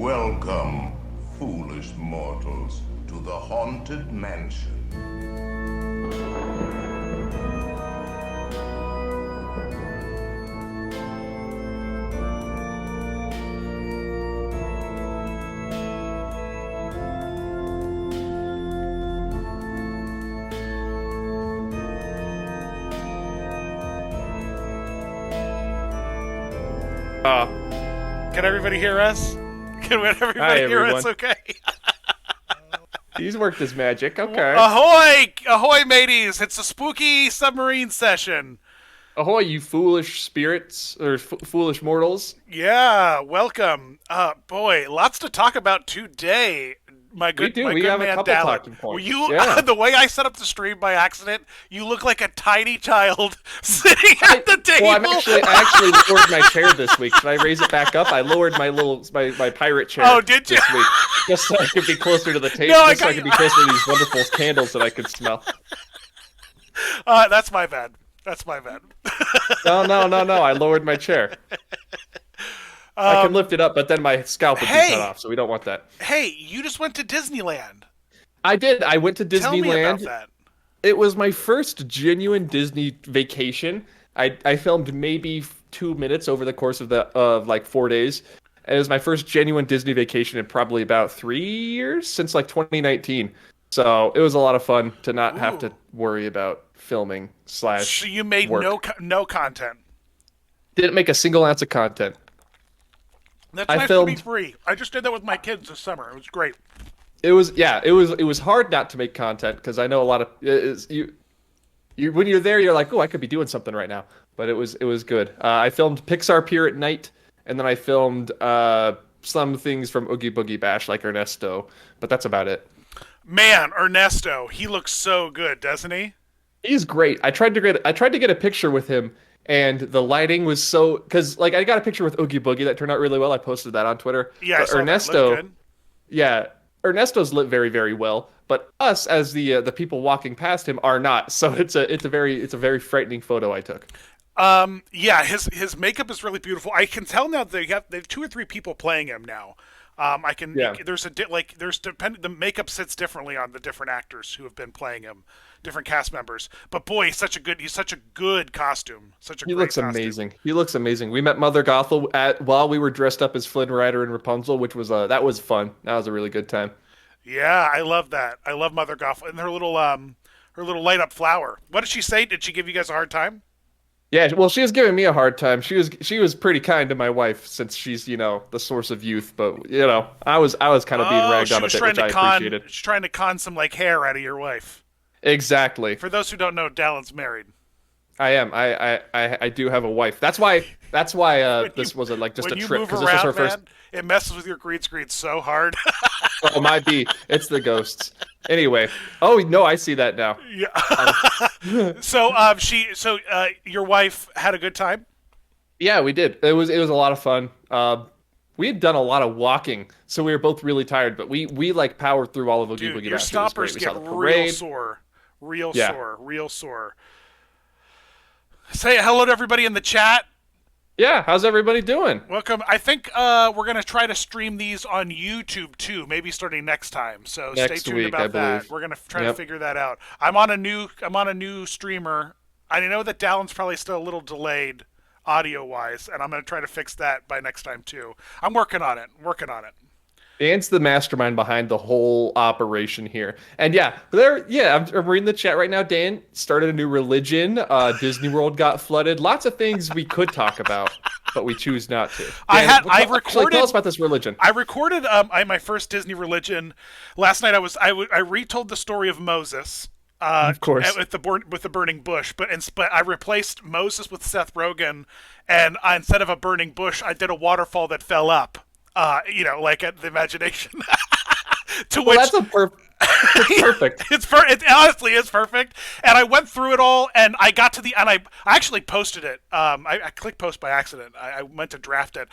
Welcome, foolish mortals, to the Haunted Mansion. Can everybody hear us? Can everybody hear us? Okay. He's worked his magic. Okay. Ahoy! Ahoy, mateys! It's a spooky submarine session. Ahoy, you foolish spirits, or foolish mortals. Yeah, welcome. Boy, lots to talk about today. My good, we do. My we good have man, a couple Dallin. talking points. The way I set up the stream by accident, you look like a tiny child sitting at the table. Well, I actually lowered my chair this week. Should I raise it back up? I lowered my pirate chair. Oh, did you? This week, just so I could be closer to the table. No, so I could be closer to these wonderful candles that I could smell. That's my bad. No. I lowered my chair. I can lift it up, but then my scalp would be cut off, so we don't want that. Hey, you just went to Disneyland. I did. I went to Disneyland. Tell me about that. It was my first genuine Disney vacation. I filmed maybe 2 minutes over the course of like 4 days. And it was my first genuine Disney vacation in probably about 3 years, since like 2019. So it was a lot of fun to not have to worry about filming / So you made work. no content. Didn't make a single ounce of content. That's nice to be free. I just did that with my kids this summer. It was great. It was hard not to make content because I know a lot of you when you're there you're like, oh, I could be doing something right now. But it was good. I filmed Pixar Pier at night, and then I filmed some things from Oogie Boogie Bash like Ernesto, but that's about it. Man, Ernesto, he looks so good, doesn't he? He's great. I tried to get a picture with him, and the lighting was so because like I got a picture with Oogie Boogie that turned out really well. I posted that on Twitter. Yeah, but Ernesto, yeah, Ernesto's lit very, very well. But us as the people walking past him are not. So it's a very frightening photo I took. Yeah, his makeup is really beautiful. I can tell now they have 2 or 3 people playing him now. The makeup sits differently on the different actors who have been playing him, different cast members. But boy, he's such a good costume. He looks amazing. He looks amazing. We met Mother Gothel while we were dressed up as Flynn Rider and Rapunzel, which was that was fun. That was a really good time. Yeah, I love that. I love Mother Gothel and her little light up flower. What did she say? Did she give you guys a hard time? Yeah, well, she was giving me a hard time. She was pretty kind to my wife since she's the source of youth. But I was kind of being ragged on a bit, which I appreciated. She's trying to con some hair out of your wife. Exactly. For those who don't know, Dallin's married. I am. I do have a wife. That's why this wasn't just a trip because this was her first. It messes with your green screen so hard. Oh, it might be. It's the ghosts. Anyway. Oh no, I see that now. Yeah. So your wife had a good time? Yeah, we did. It was a lot of fun. We had done a lot of walking, so we were both really tired. But we powered through all of Oogie Boogie. Your stompers get real sore. Say hello to everybody in the chat. Yeah, how's everybody doing? Welcome. I think we're going to try to stream these on YouTube too, maybe starting next time. So stay tuned about that. We're going to try to figure that out. I'm on a new streamer. I know that Dallin's probably still a little delayed audio-wise, and I'm going to try to fix that by next time too. I'm working on it. Dan's the mastermind behind the whole operation here. And I'm reading the chat right now. Dan started a new religion. Disney World got flooded. Lots of things we could talk about, but we choose not to. Dan, tell us about this religion. I recorded my first Disney religion last night. I retold the story of Moses. Of course, with the burning bush, but I replaced Moses with Seth Rogen, and instead of a burning bush, I did a waterfall that fell up. Like at the imagination. That's perfect. It honestly is perfect. And I went through it all, and I got to I actually posted it. I clicked post by accident. I meant to draft it,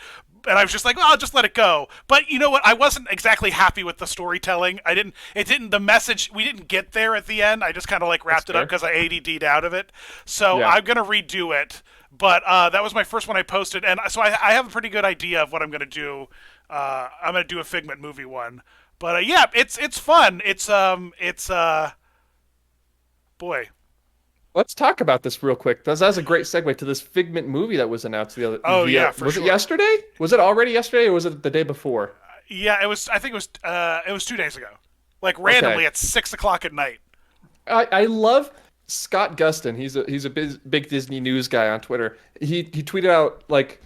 and I was just like, well, I'll just let it go. But you know what? I wasn't exactly happy with the storytelling. The message, we didn't get there at the end. I just kind of wrapped it up because I ADD'd out of it. So I'm going to redo it. But that was my first one I posted, and so I have a pretty good idea of what I'm going to do I'm gonna do a Figment movie one. But yeah, it's fun. Boy. Let's talk about this real quick. That's a great segue to this Figment movie that was announced the other. Oh yeah, for was sure. it yesterday? Was it already yesterday, or was it the day before? Yeah, it was. I think it was 2 days ago. Like randomly Okay. at 6 o'clock at night. I love Scott Gustin. He's a big Disney news guy on Twitter. He tweeted out like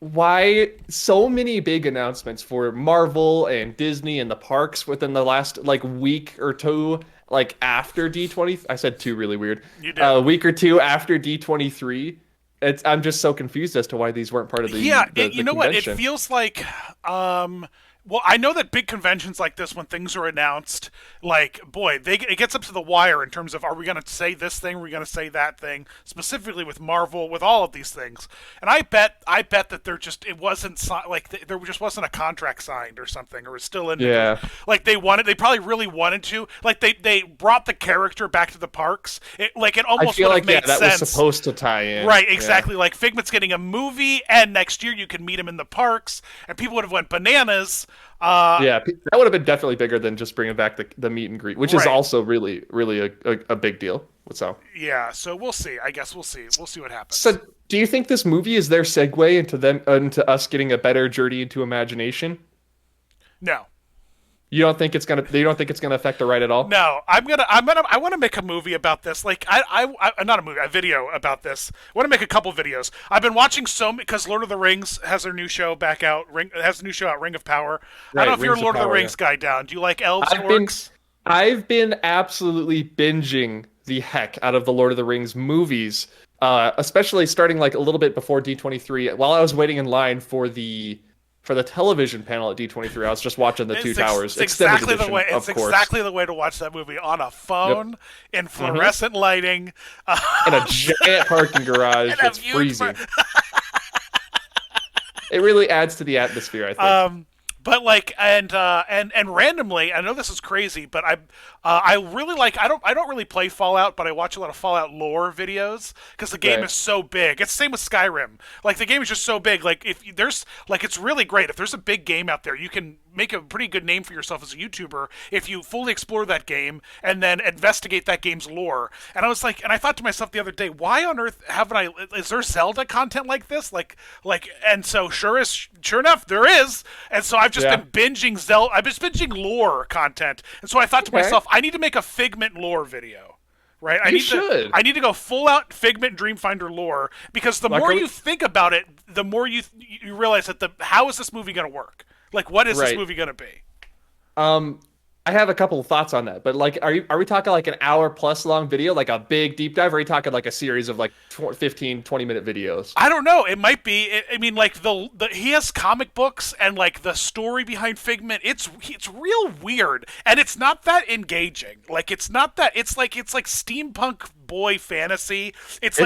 why so many big announcements for Marvel and Disney and the parks within the last like week or two, like after D20. I said two really weird. You did. A week or two after D23. I'm just so confused as to why these weren't part of the Yeah, the you know what? It convention. feels like, well, I know that big conventions like this, when things are announced, like, boy, it gets up to the wire in terms of, are we going to say this thing? Are we going to say that thing? Specifically with Marvel, with all of these things. And I bet that it wasn't, there just wasn't a contract signed or something, or was still in. Yeah. Like, they probably really wanted to. Like, they brought the character back to the parks. It I almost feel would have like yeah, made that sense. was supposed to tie in. Right, Yeah. exactly. Like Figment's getting a movie, and next year you can meet him in the parks, and people would have went bananas. Yeah, that would have been definitely bigger than just bringing back the meet and greet, which is Right. also really, really a big deal. So, Yeah, so we'll see. I guess we'll see. We'll see what happens. so do you think this movie is their segue into us getting a better journey into imagination? No. You don't think it's gonna affect the ride at all? No, I want to make a movie about this. Like, not a movie, a video about this. I want to make a couple videos. I've been watching because Lord of the Rings has their new show back out. Has a new show out, Ring of Power. I don't know Right, if you're a Rings of Lord of the Power, Rings guy down. Do you like elves and I've been orcs? I've been absolutely binging the heck out of the Lord of the Rings movies, especially starting like a little bit before D23. While I was waiting in line for the television panel at D23, I was just watching the Two Towers It's extended exactly edition, the way. of It's course, exactly the way to watch that movie on a phone in fluorescent lighting. in a giant parking garage And a that's huge freezing. It really adds to the atmosphere, I think. But like, and randomly, I know this is crazy, but I really like. I don't really play Fallout, but I watch a lot of Fallout lore videos because the game Right. is so big. It's the same with Skyrim. Like the game is just so big. Like there's like it's really great. If there's a big game out there, you can make a pretty good name for yourself as a YouTuber if you fully explore that game and then investigate that game's lore. And I was like, and I thought to myself the other day, why on earth haven't I? Is there Zelda content like this? And so sure enough, there is. And so I've just Yeah. been binging Zelda. I've been binging lore content. And so I thought to Okay. myself, I need to make a Figment lore video. Right? You should. I need to go full out Figment Dreamfinder lore because the Like, more are we- you think about it, the more you realize that how is this movie going to work? Like, what is this Right. movie going to be? I have a couple of thoughts on that, but like, are we talking like an hour plus long video, like a big deep dive, or are you talking like a series of like 15, 20-minute videos? I don't know. It might be. I mean, like he has comic books and like the story behind Figment. It's real weird, and it's not that engaging. Like it's not that. It's like steampunk boy fantasy. It's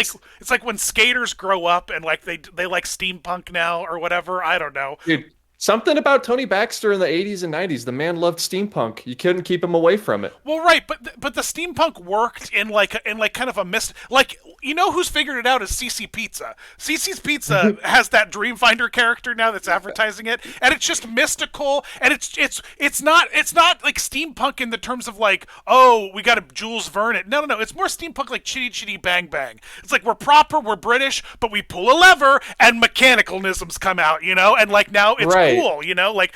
like when skaters grow up and like they like steampunk now or whatever. I don't know. Dude, something about Tony Baxter in the 80s and 90s. The man loved steampunk. You couldn't keep him away from it. Well, right, but the steampunk worked in kind of a mist. Like, you know who's figured it out is CC Pizza. CC's Pizza has that Dreamfinder character now that's advertising it, and it's just mystical, and it's not like steampunk in the terms of like, oh, we got to Jules Verne it. No, it's more steampunk like Chitty Chitty Bang Bang. It's like we're proper, we're British, but we pull a lever and mechanicalnisms come out, and like now it's Right. cool, like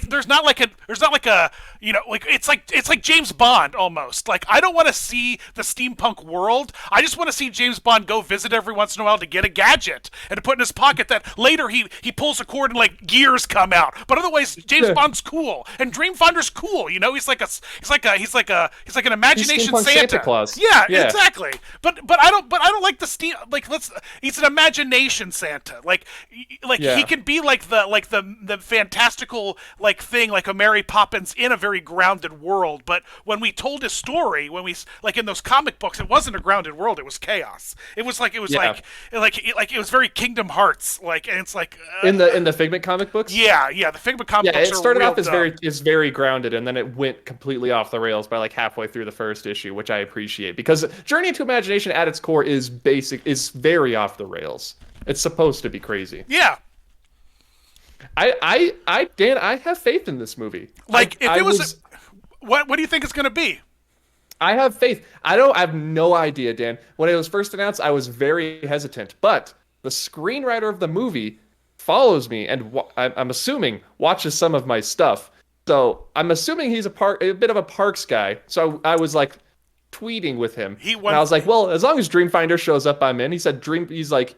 there's not like a like it's like James Bond almost. Like I don't want to see the steampunk world. I just want to see James Bond go visit every once in a while to get a gadget and to put in his pocket that later he pulls a cord and like gears come out. But otherwise James Bond's cool and Dreamfinder's cool. He's like an imagination steampunk Santa Claus. Yeah, Yeah. exactly. But I don't like the steam like he's an imagination Santa. Like Yeah. he can be like the fantastical like thing like a Mary Poppins in a very grounded world, but when we told his story, when we like in those comic books, it wasn't a grounded world, it was chaos. It was like it was very Kingdom Hearts like, and it's like In the Figment comic books? yeah, the Figment comic Yeah, books it are started real off as dumb. very grounded, and then it went completely off the rails by like halfway through the first issue, which I appreciate because Journey into Imagination at its core is very off the rails. It's supposed to be crazy. Yeah. Dan, I have faith in this movie. Like, if it was, what do you think it's going to be? I have faith. I have no idea, Dan. When it was first announced, I was very hesitant. But the screenwriter of the movie follows me and I'm assuming watches some of my stuff. So I'm assuming he's a bit of a Parks guy. So I was like tweeting with him. And I was like, well, as long as Dreamfinder shows up, I'm in. He said he's like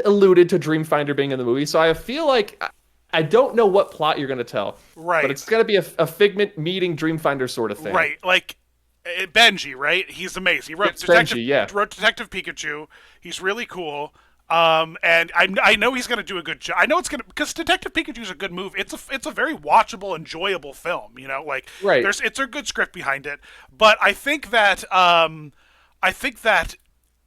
alluded to Dreamfinder being in the movie. So I feel like I don't know what plot you're going to tell. Right. But it's going to be a Figment meeting Dreamfinder sort of thing. Right. Like, Benji, right? He's amazing. He wrote wrote Detective Pikachu. He's really cool. And I know he's going to do a good job. I know it's going to, because Detective Pikachu is a good movie. It's a very watchable, enjoyable film. You know, like right. It's a good script behind it. But I think that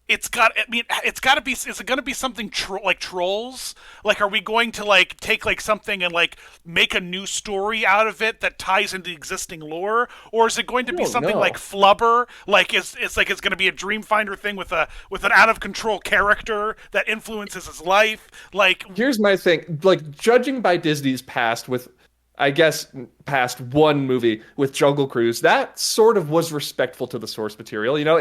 it's got. I mean, it's got to be. Is it going to be something like Trolls? Like, are we going to like take like something and like make a new story out of it that ties into existing lore, or is it going to be something like Flubber? Like, it's going to be a Dreamfinder thing with an out of control character that influences his life. Like, here's my thing. Like, judging by Disney's past with, I guess, past one movie with Jungle Cruise, that sort of was respectful to the source material. You know,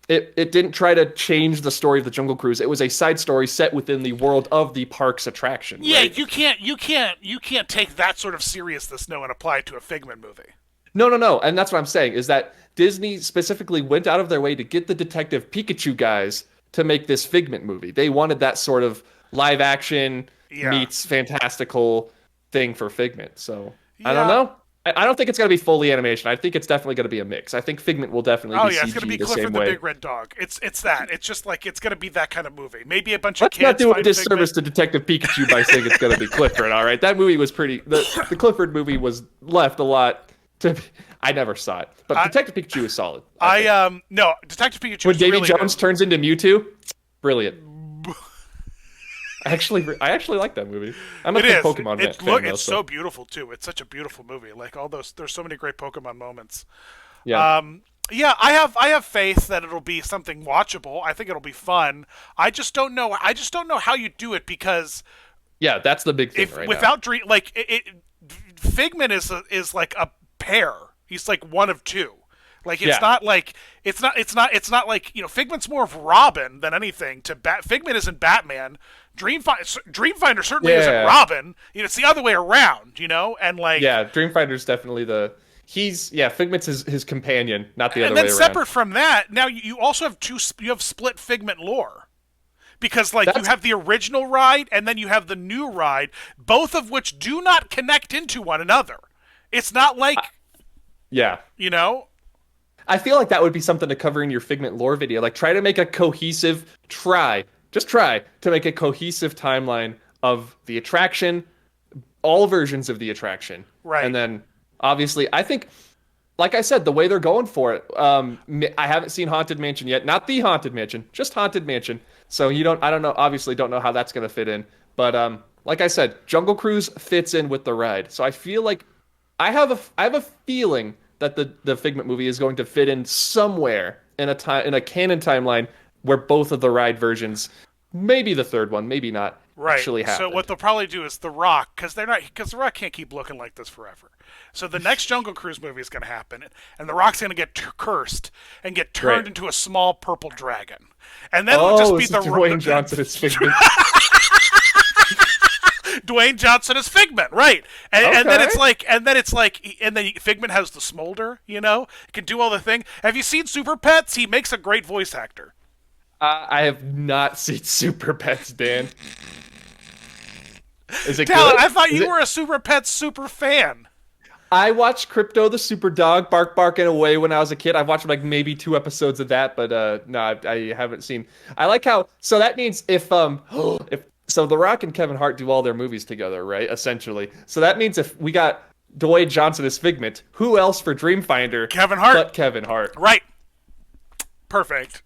It didn't try to change the story of the Jungle Cruise. It was a side story set within the world of the park's attraction. Yeah, right? you can't take that sort of seriousness and apply it to a Figment movie. No, and that's what I'm saying is that Disney specifically went out of their way to get the Detective Pikachu guys to make this Figment movie. They wanted that sort of live action meets fantastical thing for Figment. So I don't know. I don't think it's going to be fully animation. I think it's definitely going to be a mix. I think Figment will definitely be CG it's going to be Clifford the Big Red Dog. It's that. It's just like, it's going to be that kind of movie. Maybe a bunch of kids. Let's not do a disservice to Detective Pikachu by saying it's going to be Clifford, all right? That movie was pretty... The Clifford movie was left a lot to... I never saw it. But Detective Pikachu is solid. No, Detective Pikachu when is Davy really Jones good. turns into Mewtwo, brilliant. I actually like that movie. I'm a big Pokemon fan. It's so beautiful too. It's such a beautiful movie. Like there's so many great Pokemon moments. Yeah. I have faith that it'll be something watchable. I think it'll be fun. I just don't know how you do it because that's the big thing without Figment is like a pair. He's like one of two. Like it's not like Figment's more of Robin than anything. Figment isn't Batman. Dreamfinder certainly isn't Robin. It's the other way around, and like Dreamfinder's definitely Figment's his companion, not the other way around. And then separate from that, now you also have split Figment lore. Because you have the original ride and then you have the new ride, both of which do not connect into one another. It's not like I feel like that would be something to cover in your Figment lore video. Like, try to make a cohesive just try to make a cohesive timeline of the attraction, all versions of the attraction. Right. And then, obviously, I think, like I said, the way they're going for it, I haven't seen Haunted Mansion yet. Not the Haunted Mansion, just Haunted Mansion. So I don't know, obviously don't know how that's going to fit in. But, like I said, Jungle Cruise fits in with the ride. So I feel like, I have a feeling that the Figment movie is going to fit in somewhere in a canon timeline where both of the ride versions, maybe the third one, maybe not, actually happen. So what they'll probably do is The Rock, because The Rock can't keep looking like this forever. So the next Jungle Cruise movie is going to happen, and The Rock's going to get cursed and get turned into a small purple dragon, and then it'll just be Dwayne Johnson as Figment. Dwayne Johnson as Figment, right? And then it's like, and then Figment has the smolder, he can do all the thing. Have you seen Super Pets? He makes a great voice actor. I have not seen Super Pets, Dan. Is it Dallin, good? I thought you were a Super Pets super fan. I watched Crypto the Super Dog barking away when I was a kid. I've watched like maybe 2 episodes of that, but no, I haven't seen. I like how. So that means if So The Rock and Kevin Hart do all their movies together, right? Essentially. So that means if we got Dwayne Johnson as Figment, who else for Dreamfinder? Kevin Hart. But Kevin Hart. Right. Perfect.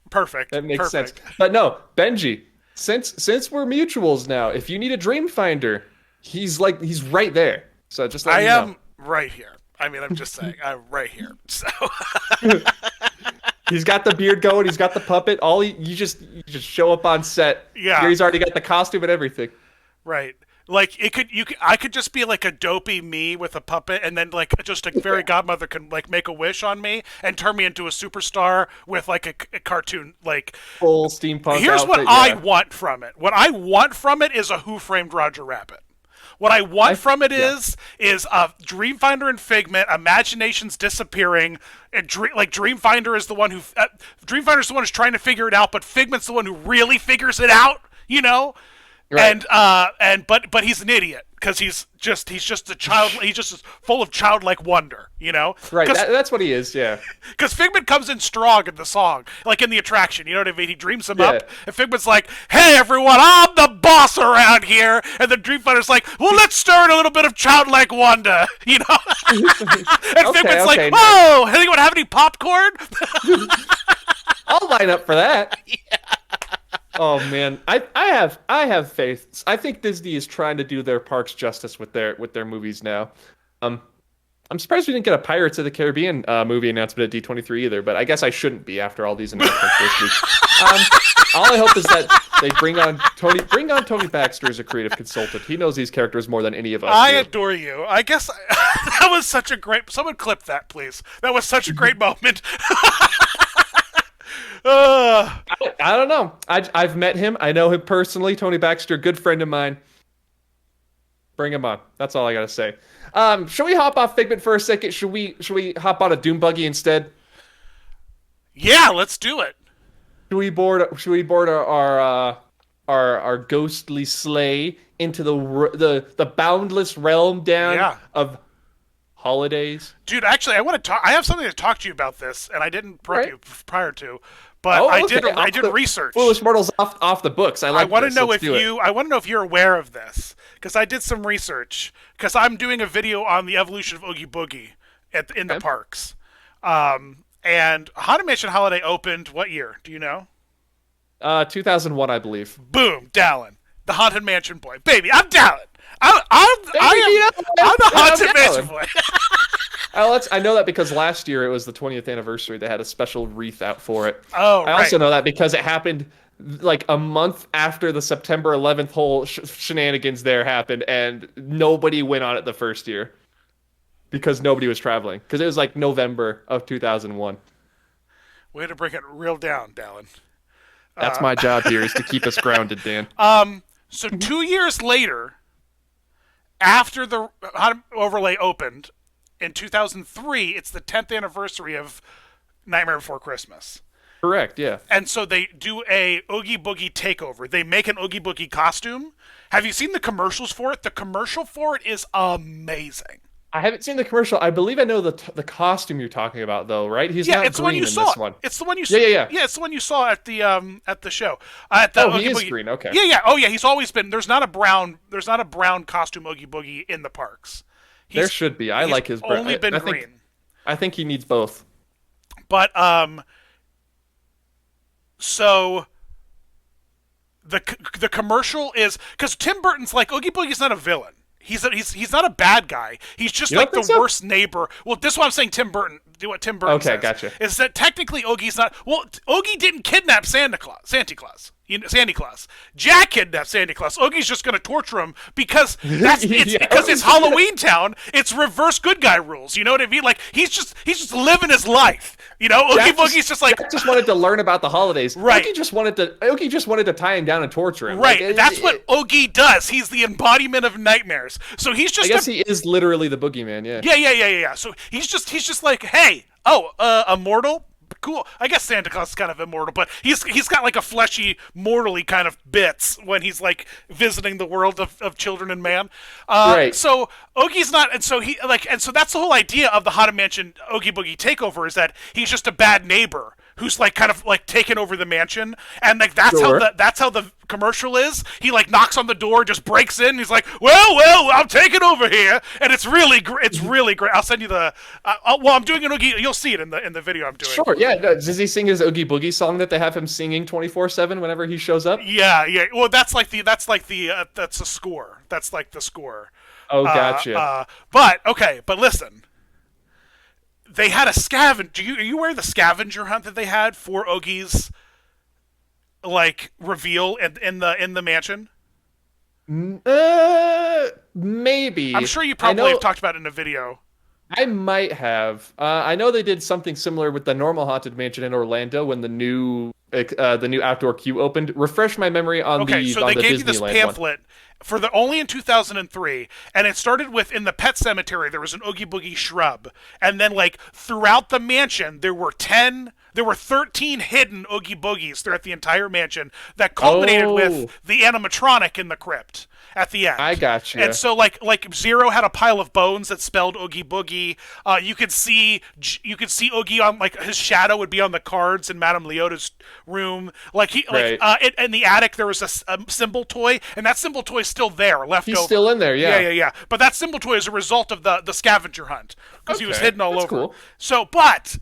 That makes sense. But no, Benji, since we're mutuals now, if you need a Dreamfinder, he's right there. So just let me know. I am right here. I mean, I'm just saying, I'm right here. So he's got the beard going. He's got the puppet. You just show up on set. Yeah. He's already got the costume and everything. Right. Like I could just be like a dopey me with a puppet, and then like just a fairy godmother can like make a wish on me and turn me into a superstar with like a cartoon. Like, Full steampunk. here's what outfit, I yeah. want from it. What I want from it is a Who Framed Roger Rabbit. What I want from it is a Dreamfinder and Figment, imaginations disappearing, and Dreamfinder is the one who Dreamfinder's the one who's trying to figure it out, but Figment's the one who really figures it out. You know. Right. But he's an idiot because he's just a child. He's just full of childlike wonder, you know. Right. That's what he is. Yeah. Because Figment comes in strong in the song, like in the attraction. You know what I mean? He dreams him up, and Figment's like, "Hey everyone, I'm the boss around here," and the Dreamfinder's like, "Well, let's stir in a little bit of childlike wonder," you know. And Figment's like, "Whoa, anyone have any popcorn?" I'll line up for that. Yeah. Oh man, I have faith. I think Disney is trying to do their parks justice with their movies now. I'm surprised we didn't get a Pirates of the Caribbean movie announcement at D23 either, but I guess I shouldn't be after all these announcements this week. All I hope is that they bring on Tony Baxter as a creative consultant. He knows these characters more than any of us. I adore you. I guess that was such a great. Someone clip that, please. That was such a great moment. I don't know. I've met him. I know him personally. Tony Baxter, good friend of mine. Bring him on. That's all I gotta say. Should we hop off Figment for a second? Should we hop on a Doom Buggy instead? Yeah, let's do it. Should we board our ghostly sleigh into the boundless realm down of holidays? Dude, actually, I want to talk. I have something to talk to you about this, and I didn't prep you prior to. But I did research. Foolish Mortals off the books. I want to know I want to know if you're aware of this, because I did some research. Because I'm doing a video on the evolution of Oogie Boogie in the parks. And Haunted Mansion Holiday opened what year? Do you know? 2001, I believe. Boom, Dallin, the Haunted Mansion boy, baby. I'm Dallin. I'm the Haunted Mansion boy. I know that because last year it was the 20th anniversary. They had a special wreath out for it. Oh, I also know that because it happened like a month after the September 11th whole shenanigans there happened, and nobody went on it the first year because nobody was traveling. Because it was like November of 2001. Way to break it real down, Dallin. That's my job here, is to keep us grounded, Dan. So 2 years later, after the overlay opened, in 2003, it's the 10th anniversary of Nightmare Before Christmas. Correct, yeah. And so they do a Oogie Boogie takeover. They make an Oogie Boogie costume. Have you seen the commercials for it? The commercial for it is amazing. I haven't seen the commercial. I believe I know the costume you're talking about, though, right? He's not it's green the one you in saw. this one. It's the one you saw. Yeah. Yeah, it's the one you saw at the show. At the he Oogie is Boogie. green. Okay. Yeah. Oh yeah, he's always been. There's not a brown costume Oogie Boogie in the parks. There should be. I like his brown. Only been green. I think he needs both. But so the commercial is because Tim Burton's like Oogie Boogie's not a villain. He's not a bad guy. He's just like the worst neighbor. Well, this is why I'm saying Tim Burton. Do what Tim Burton says. Okay, gotcha. Is that technically Oogie's not? Well, Oogie didn't kidnap Santa Claus. Sandy Claus. Jack kidnapped Sandy Claus. Oogie's just going to torture him because it's Halloween Town. It's reverse good guy rules. You know what I mean? Like he's just living his life. You know, Oogie Boogie's just like Jack just wanted to learn about the holidays. Right. Oogie just wanted to tie him down and torture him. Right. That's what Oogie does. He's the embodiment of nightmares. So he's just. I guess he is literally the boogeyman. Yeah. Yeah. So he's just like, hey, immortal. Cool. I guess Santa Claus is kind of immortal, but he's got like a fleshy, mortally kind of bits when he's like visiting the world of children and man. Right. So Oogie's not, and so so that's the whole idea of the Haunted Mansion Oogie Boogie takeover is that he's just a bad neighbor who's like kind of like taken over the mansion, and like that's how the commercial is. He like knocks on the door, just breaks in. And he's like, well, I'm taking over here, and it's really great. I'll send you the. I'm doing an Oogie. You'll see it in the video I'm doing. Sure. Yeah. Does he sing his Oogie Boogie song that they have him singing 24/7 whenever he shows up? Yeah. Well, that's a score. That's like the score. Oh, gotcha. But listen. They had a scavenger. Are you aware of the scavenger hunt that they had for Oogie's like reveal in the mansion? Maybe. I'm sure you I probably have know. talked about it in a video. I might have. I know they did something similar with the normal Haunted Mansion in Orlando when the new outdoor queue opened. Refresh my memory on Okay, so on they the gave you this Disneyland one. pamphlet for the only in 2003, and it started with in the pet cemetery there was an Oogie Boogie shrub, and then like throughout the mansion there were 13 hidden Oogie Boogies throughout the entire mansion that culminated Oh, with the animatronic in the crypt at the I end. got you. And so like Zero had a pile of bones that spelled Oogie Boogie. You could see Oogie on like his shadow would be on the cards in Madame Leota's room. Like Right. in the attic there was a symbol toy, and that symbol toy is still there, left He's over. still in there, Yeah, yeah. yeah, yeah. But that symbol toy is a result of the scavenger hunt because he was Okay, hidden all that's over. cool. So, but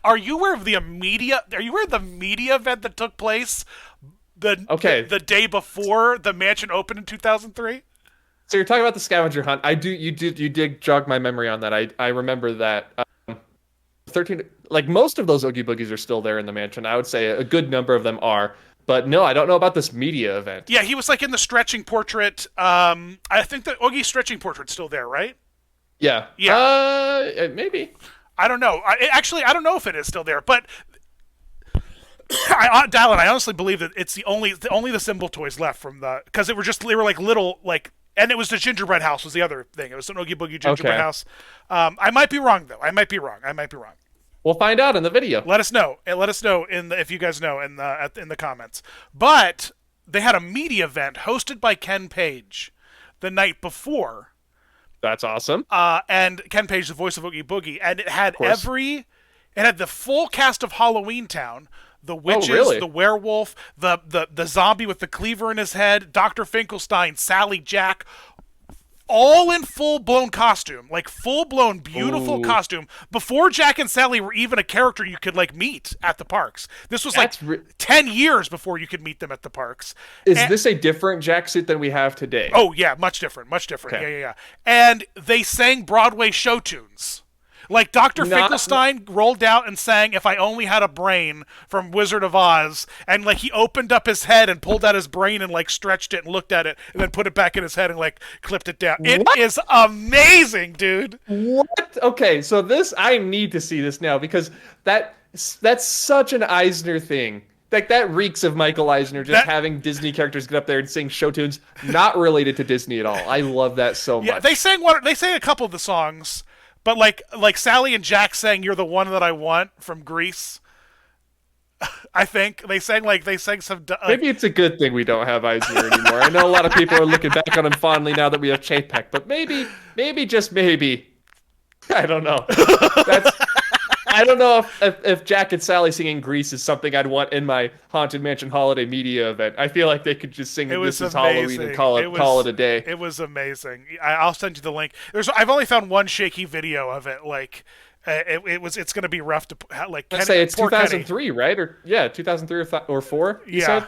are you aware of the media? Are you aware of the media event that took place Okay. the day before the mansion opened in 2003? So you're talking about the scavenger hunt. You did jog my memory on that. I remember that. 13, like most of those Oogie Boogies are still there in the mansion. I would say a good number of them are. But no, I don't know about this media event. Yeah, he was like in the stretching portrait. I think the Oogie's stretching portrait's still there, right? Yeah. Yeah. Maybe. I don't know. I don't know if it is still there, but Dallin, I honestly believe that it's only the symbol toys left from the because they were like little like. And it was the gingerbread house was the other thing. It was an Oogie Boogie gingerbread Okay. house. I might be wrong though. I might be wrong. We'll find out in the video. Let us know. And let us know if you guys know in the comments. But they had a media event hosted by Ken Page the night before. That's awesome. And Ken Page, the voice of Oogie Boogie, and it had course. it had the full cast of Halloween Town. The witches, really? the werewolf, the zombie with the cleaver in his head, Dr. Finkelstein, Sally Jack, all in full-blown costume, like full-blown beautiful Ooh. costume before Jack and Sally were even a character you could like meet at the parks. This was like That's re- 10 years before you could meet them at the parks. Is And- this a different jacksuit than we have today? Oh yeah, much different, much different. Okay. Yeah. And they sang Broadway show tunes. Like Dr. Finkelstein rolled out and sang "If I Only Had a Brain" from Wizard of Oz, and like he opened up his head and pulled out his brain and like stretched it and looked at it and then put it back in his head and like clipped it down. It What? is amazing, dude. What? Okay, so this I need to see this now because that's such an Eisner thing. Like that reeks of Michael Eisner just having Disney characters get up there and sing show tunes, not related to Disney at all. I love that so much. Yeah, they sang a couple of the songs, but like Sally and Jack sang "You're the One That I Want" from Grease. I think they sang some. Maybe it's a good thing we don't have Eisner anymore. I know a lot of people are looking back on him fondly now that we have Chapek, but maybe just maybe, I don't know. I don't know if Jack and Sally singing Grease is something I'd want in my Haunted Mansion holiday media event. I feel like they could just sing "This is Halloween" and call it a day. It was amazing. I'll send you the link. I've only found one shaky video of it. Like it's going to be rough to like. Let's say it's 2003, right? Or yeah, 2003 or 4. You Yeah. said?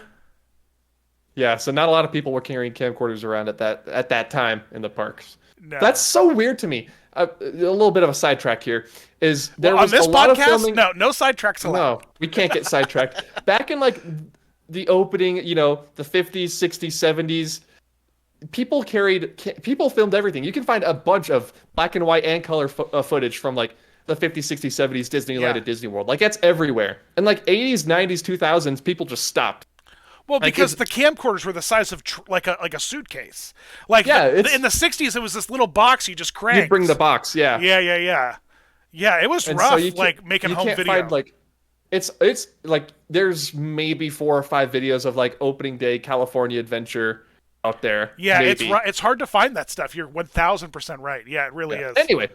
Yeah. So not a lot of people were carrying camcorders around at that time in the parks. No. That's so weird to me. A little bit of a sidetrack here is there on was this a lot podcast. of filming. No sidetracks allowed. No, we can't get sidetracked. Back in like the opening, the 50s, 60s, 70s, people filmed everything. You can find a bunch of black and white and color footage from like the 50s, 60s, 70s Disneyland Yeah. at Disney World. Like that's everywhere. And like 80s, 90s, 2000s, people just stopped. Well, Like, because the camcorders were the size of like a suitcase. Like Yeah, in the '60s, it was this little box you just cranked. You bring the box, yeah. Yeah, it was And rough, so you like making you home can't video. find like it's like there's maybe 4 or 5 videos of like opening day California adventure out there. yeah, maybe. it's hard to find that stuff. You're 1,000% right. Yeah, it really is. Anyway,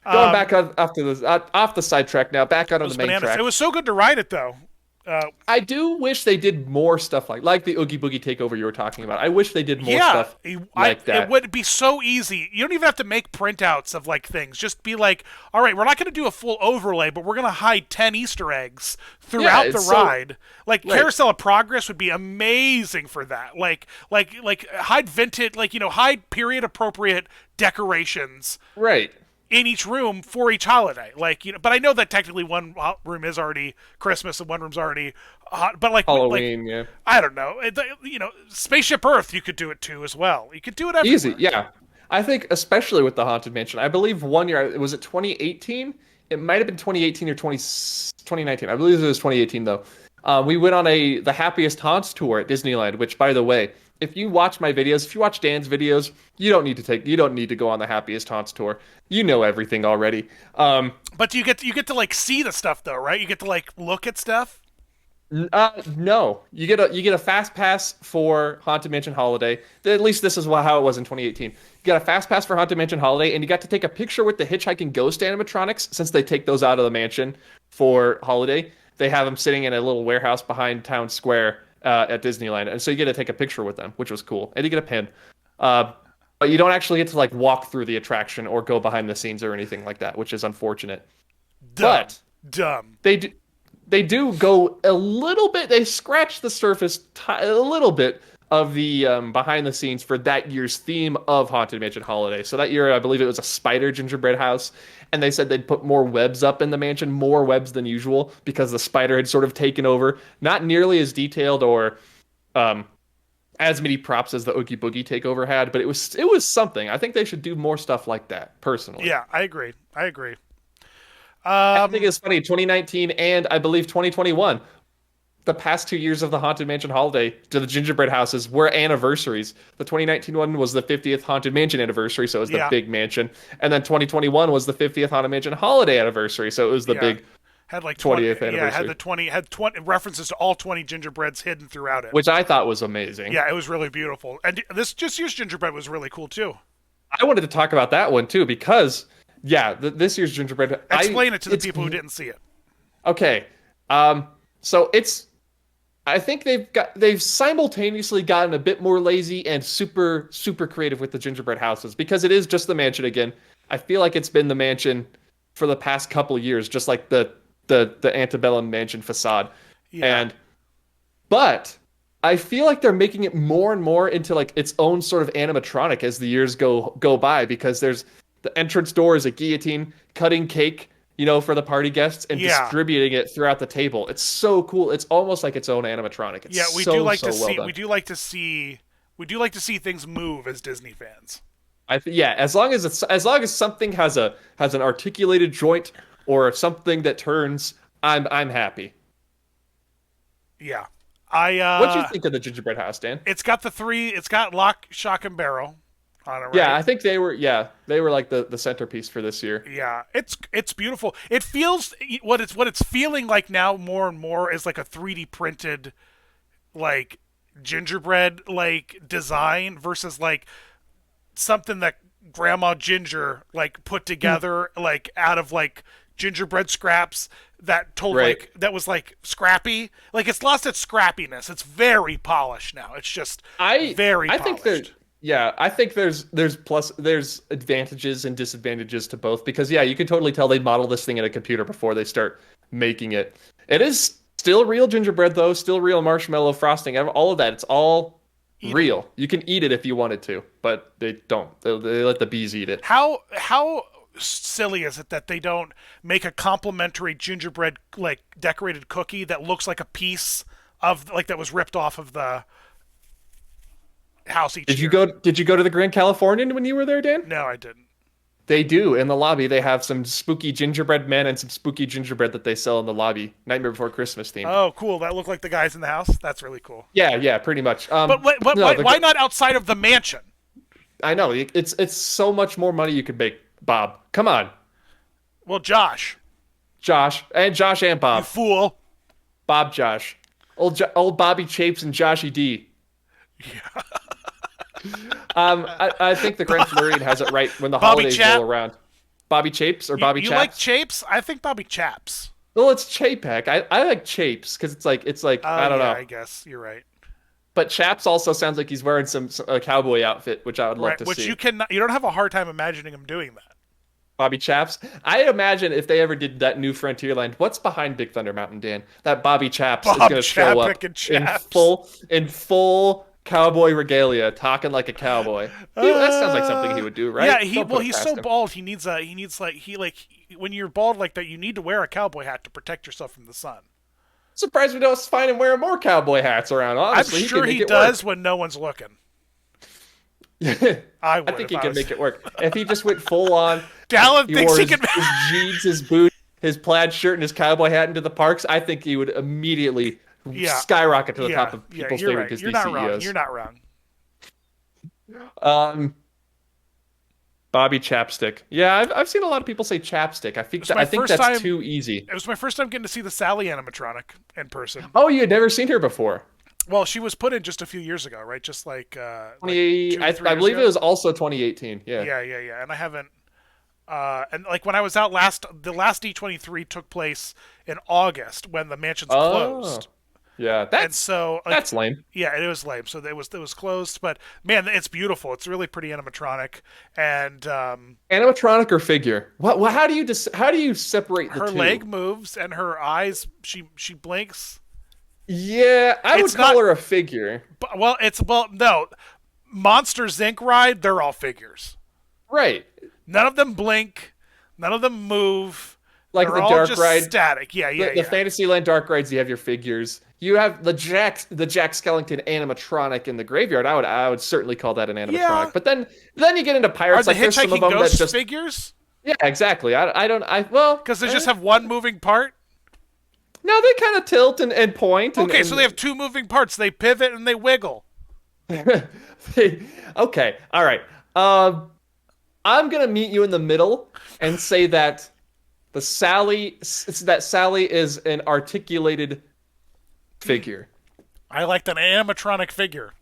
going back off the sidetrack now, back out on It was the main bananas. track. It was so good to ride it though. I do wish they did more stuff like the Oogie Boogie takeover you were talking about. I wish they did more Yeah, stuff like that. it would be so easy. You don't even have to make printouts of like things. Just be like, all right, we're not going to do a full overlay, but we're going to hide 10 Easter eggs throughout the it's so- ride. Like Right. Carousel of Progress would be amazing for that. Like hide vintage, hide period appropriate decorations. Right. in each room for each holiday. Like, but I know that technically one room is already Christmas and one room's already but Halloween, yeah. I don't know. Spaceship Earth, you could do it too as well. You could do it everywhere. Easy, yeah. I think especially with the Haunted Mansion. I believe one year, was it 2018? It might have been 2018 or 2019. I believe it was 2018 though. We went on the Happiest Haunts tour at Disneyland, which, by the way, if you watch my videos, if you watch Dan's videos, you don't need to go on the Happiest Haunts tour. You know everything already. But you get to like see the stuff though, right? You get to like look at stuff. No, you get a fast pass for Haunted Mansion Holiday. At least this is how it was in 2018. You got a fast pass for Haunted Mansion Holiday, and you got to take a picture with the hitchhiking ghost animatronics. Since they take those out of the mansion for Holiday, they have them sitting in a little warehouse behind Town Square at Disneyland, and so you get to take a picture with them, which was cool, and you get a pin. But you don't actually get to like walk through the attraction or go behind the scenes or anything like that, which is unfortunate. Dumb. They do go a little bit. They scratch the surface a little bit of the behind the scenes for that year's theme of Haunted Mansion Holiday. So that year, I believe it was a spider gingerbread house, and they said they'd put more webs up in the mansion, more webs than usual, because the spider had sort of taken over. Not nearly as detailed or as many props as the Oogie Boogie takeover had, but it was something. I think they should do more stuff like that, personally. Yeah, I agree. I think it's funny, 2019 and I believe 2021, the past 2 years of the Haunted Mansion Holiday to the gingerbread houses were anniversaries. The 2019 one was the 50th Haunted Mansion anniversary, so it was the big mansion. And then 2021 was the 50th Haunted Mansion Holiday anniversary, so it was the big had like 20th anniversary. Yeah, had 20 references to all 20 gingerbreads hidden throughout it. Which I thought was amazing. Yeah, it was really beautiful. And this year's gingerbread was really cool too. I wanted to talk about that one too, because this year's gingerbread. Explain it to the people who didn't see it. Okay, so I think they've simultaneously gotten a bit more lazy and super creative with the gingerbread houses, because it is just the mansion again. I feel like it's been the mansion for the past couple years, just like the antebellum mansion facade. Yeah. But I feel like they're making it more and more into like its own sort of animatronic as the years go by, because there's the entrance door is a guillotine cutting cake, for the party guests and distributing it throughout the table. It's so cool. It's almost like its own animatronic. It's we do like to see things move as Disney fans. As long as something has an articulated joint or something that turns, I'm happy. Yeah. What do you think of the gingerbread house, Dan? It's got lock, shock, and barrel on it, right? Yeah, I think they were like the centerpiece for this year. Yeah, it's beautiful. It feels what it's feeling like now more and more is like a 3D printed like gingerbread like design versus like something that Grandma Ginger like put together like out of like gingerbread scraps that that was like scrappy. Like it's lost its scrappiness. It's very polished now. It's just very polished. I think there's advantages and disadvantages to both, because you can totally tell they model this thing in a computer before they start making it. It is still real gingerbread though, still real marshmallow frosting, all of that. It's all real. You can eat it if you wanted to, but they don't. They let the bees eat it. How silly is it that they don't make a complimentary gingerbread like decorated cookie that looks like a piece of like that was ripped off of the house each year? Did you go to the Grand Californian when you were there, Dan? No, I didn't. They do. In the lobby, they have some spooky gingerbread men and some spooky gingerbread that they sell in the lobby. Nightmare Before Christmas theme. Oh, cool. That looked like the guys in the house? That's really cool. Yeah, pretty much. Why not outside of the mansion? I know. It's so much more money you could make, Bob. Come on. Well, Josh and Bob. You fool. Bob, Josh. Old Bobby Chapes and Joshy D. Yeah. I think the Grand Floridian has it right when the holidays roll around. Bobby Chapes or Bobby Chaps? You like Chapes? I think Bobby Chaps. Well, it's Chapek. I like Chapes because it's like I don't know. I guess you're right. But Chaps also sounds like he's wearing a cowboy outfit, which I would love to see. Which you don't have a hard time imagining him doing that. Bobby Chaps. I imagine if they ever did that new Frontierland, what's behind Big Thunder Mountain, Dan? That Bobby Chaps is going to show up in full cowboy regalia, talking like a cowboy. That sounds like something he would do, right? Yeah, Don't put it he's past so him. bald. He needs when you're bald like that, you need to wear a cowboy hat to protect yourself from the sun. Surprised we don't find him wearing more cowboy hats around. Honestly, I'm sure he he can make does when no one's looking. it work. I would. I think if he can was... make it work. If he just went full on, Dallin he thinks wore he his, can. his jeans, his boots, his plaid shirt, and his cowboy hat into the parks, I think he would immediately Yeah. skyrocket to the top of Yeah, people's you're favorite right. Disney You're not CEOs. wrong. You're not wrong. Bobby Chapstick. Yeah, I've seen a lot of people say chapstick. I think that's too easy. It was my first time getting to see the Sally animatronic in person. Oh, you had never seen her before. Well, she was put in just a few years ago, right? Just like, I believe it was also 2018. Yeah. Yeah. And I haven't. And like when I was out the last D23 took place in August when the mansion's closed. Yeah, that's lame. Yeah, it was lame. So it was closed, but man, it's beautiful. It's really pretty animatronic, and animatronic or figure. What? How do you separate the her two? leg moves and her eyes. She blinks. Yeah, I would call her a figure. But, no, Monsters Inc. ride. They're all figures. Right. None of them blink. None of them move. Like They're the all dark just ride. Static. Yeah. The Fantasyland dark rides, you have your figures. You have the Jack Skellington animatronic in the graveyard. I would certainly call that an animatronic. Yeah. But then you get into Are pirates. the Like there's some of Hitchhiking them Ghost that just figures? yeah, exactly. Because they just have one moving part. No, they kind of tilt and point. Okay, so they have two moving parts. They pivot and they wiggle. Okay, all right. I'm gonna meet you in the middle and say that Sally is an articulated figure. I liked an animatronic figure.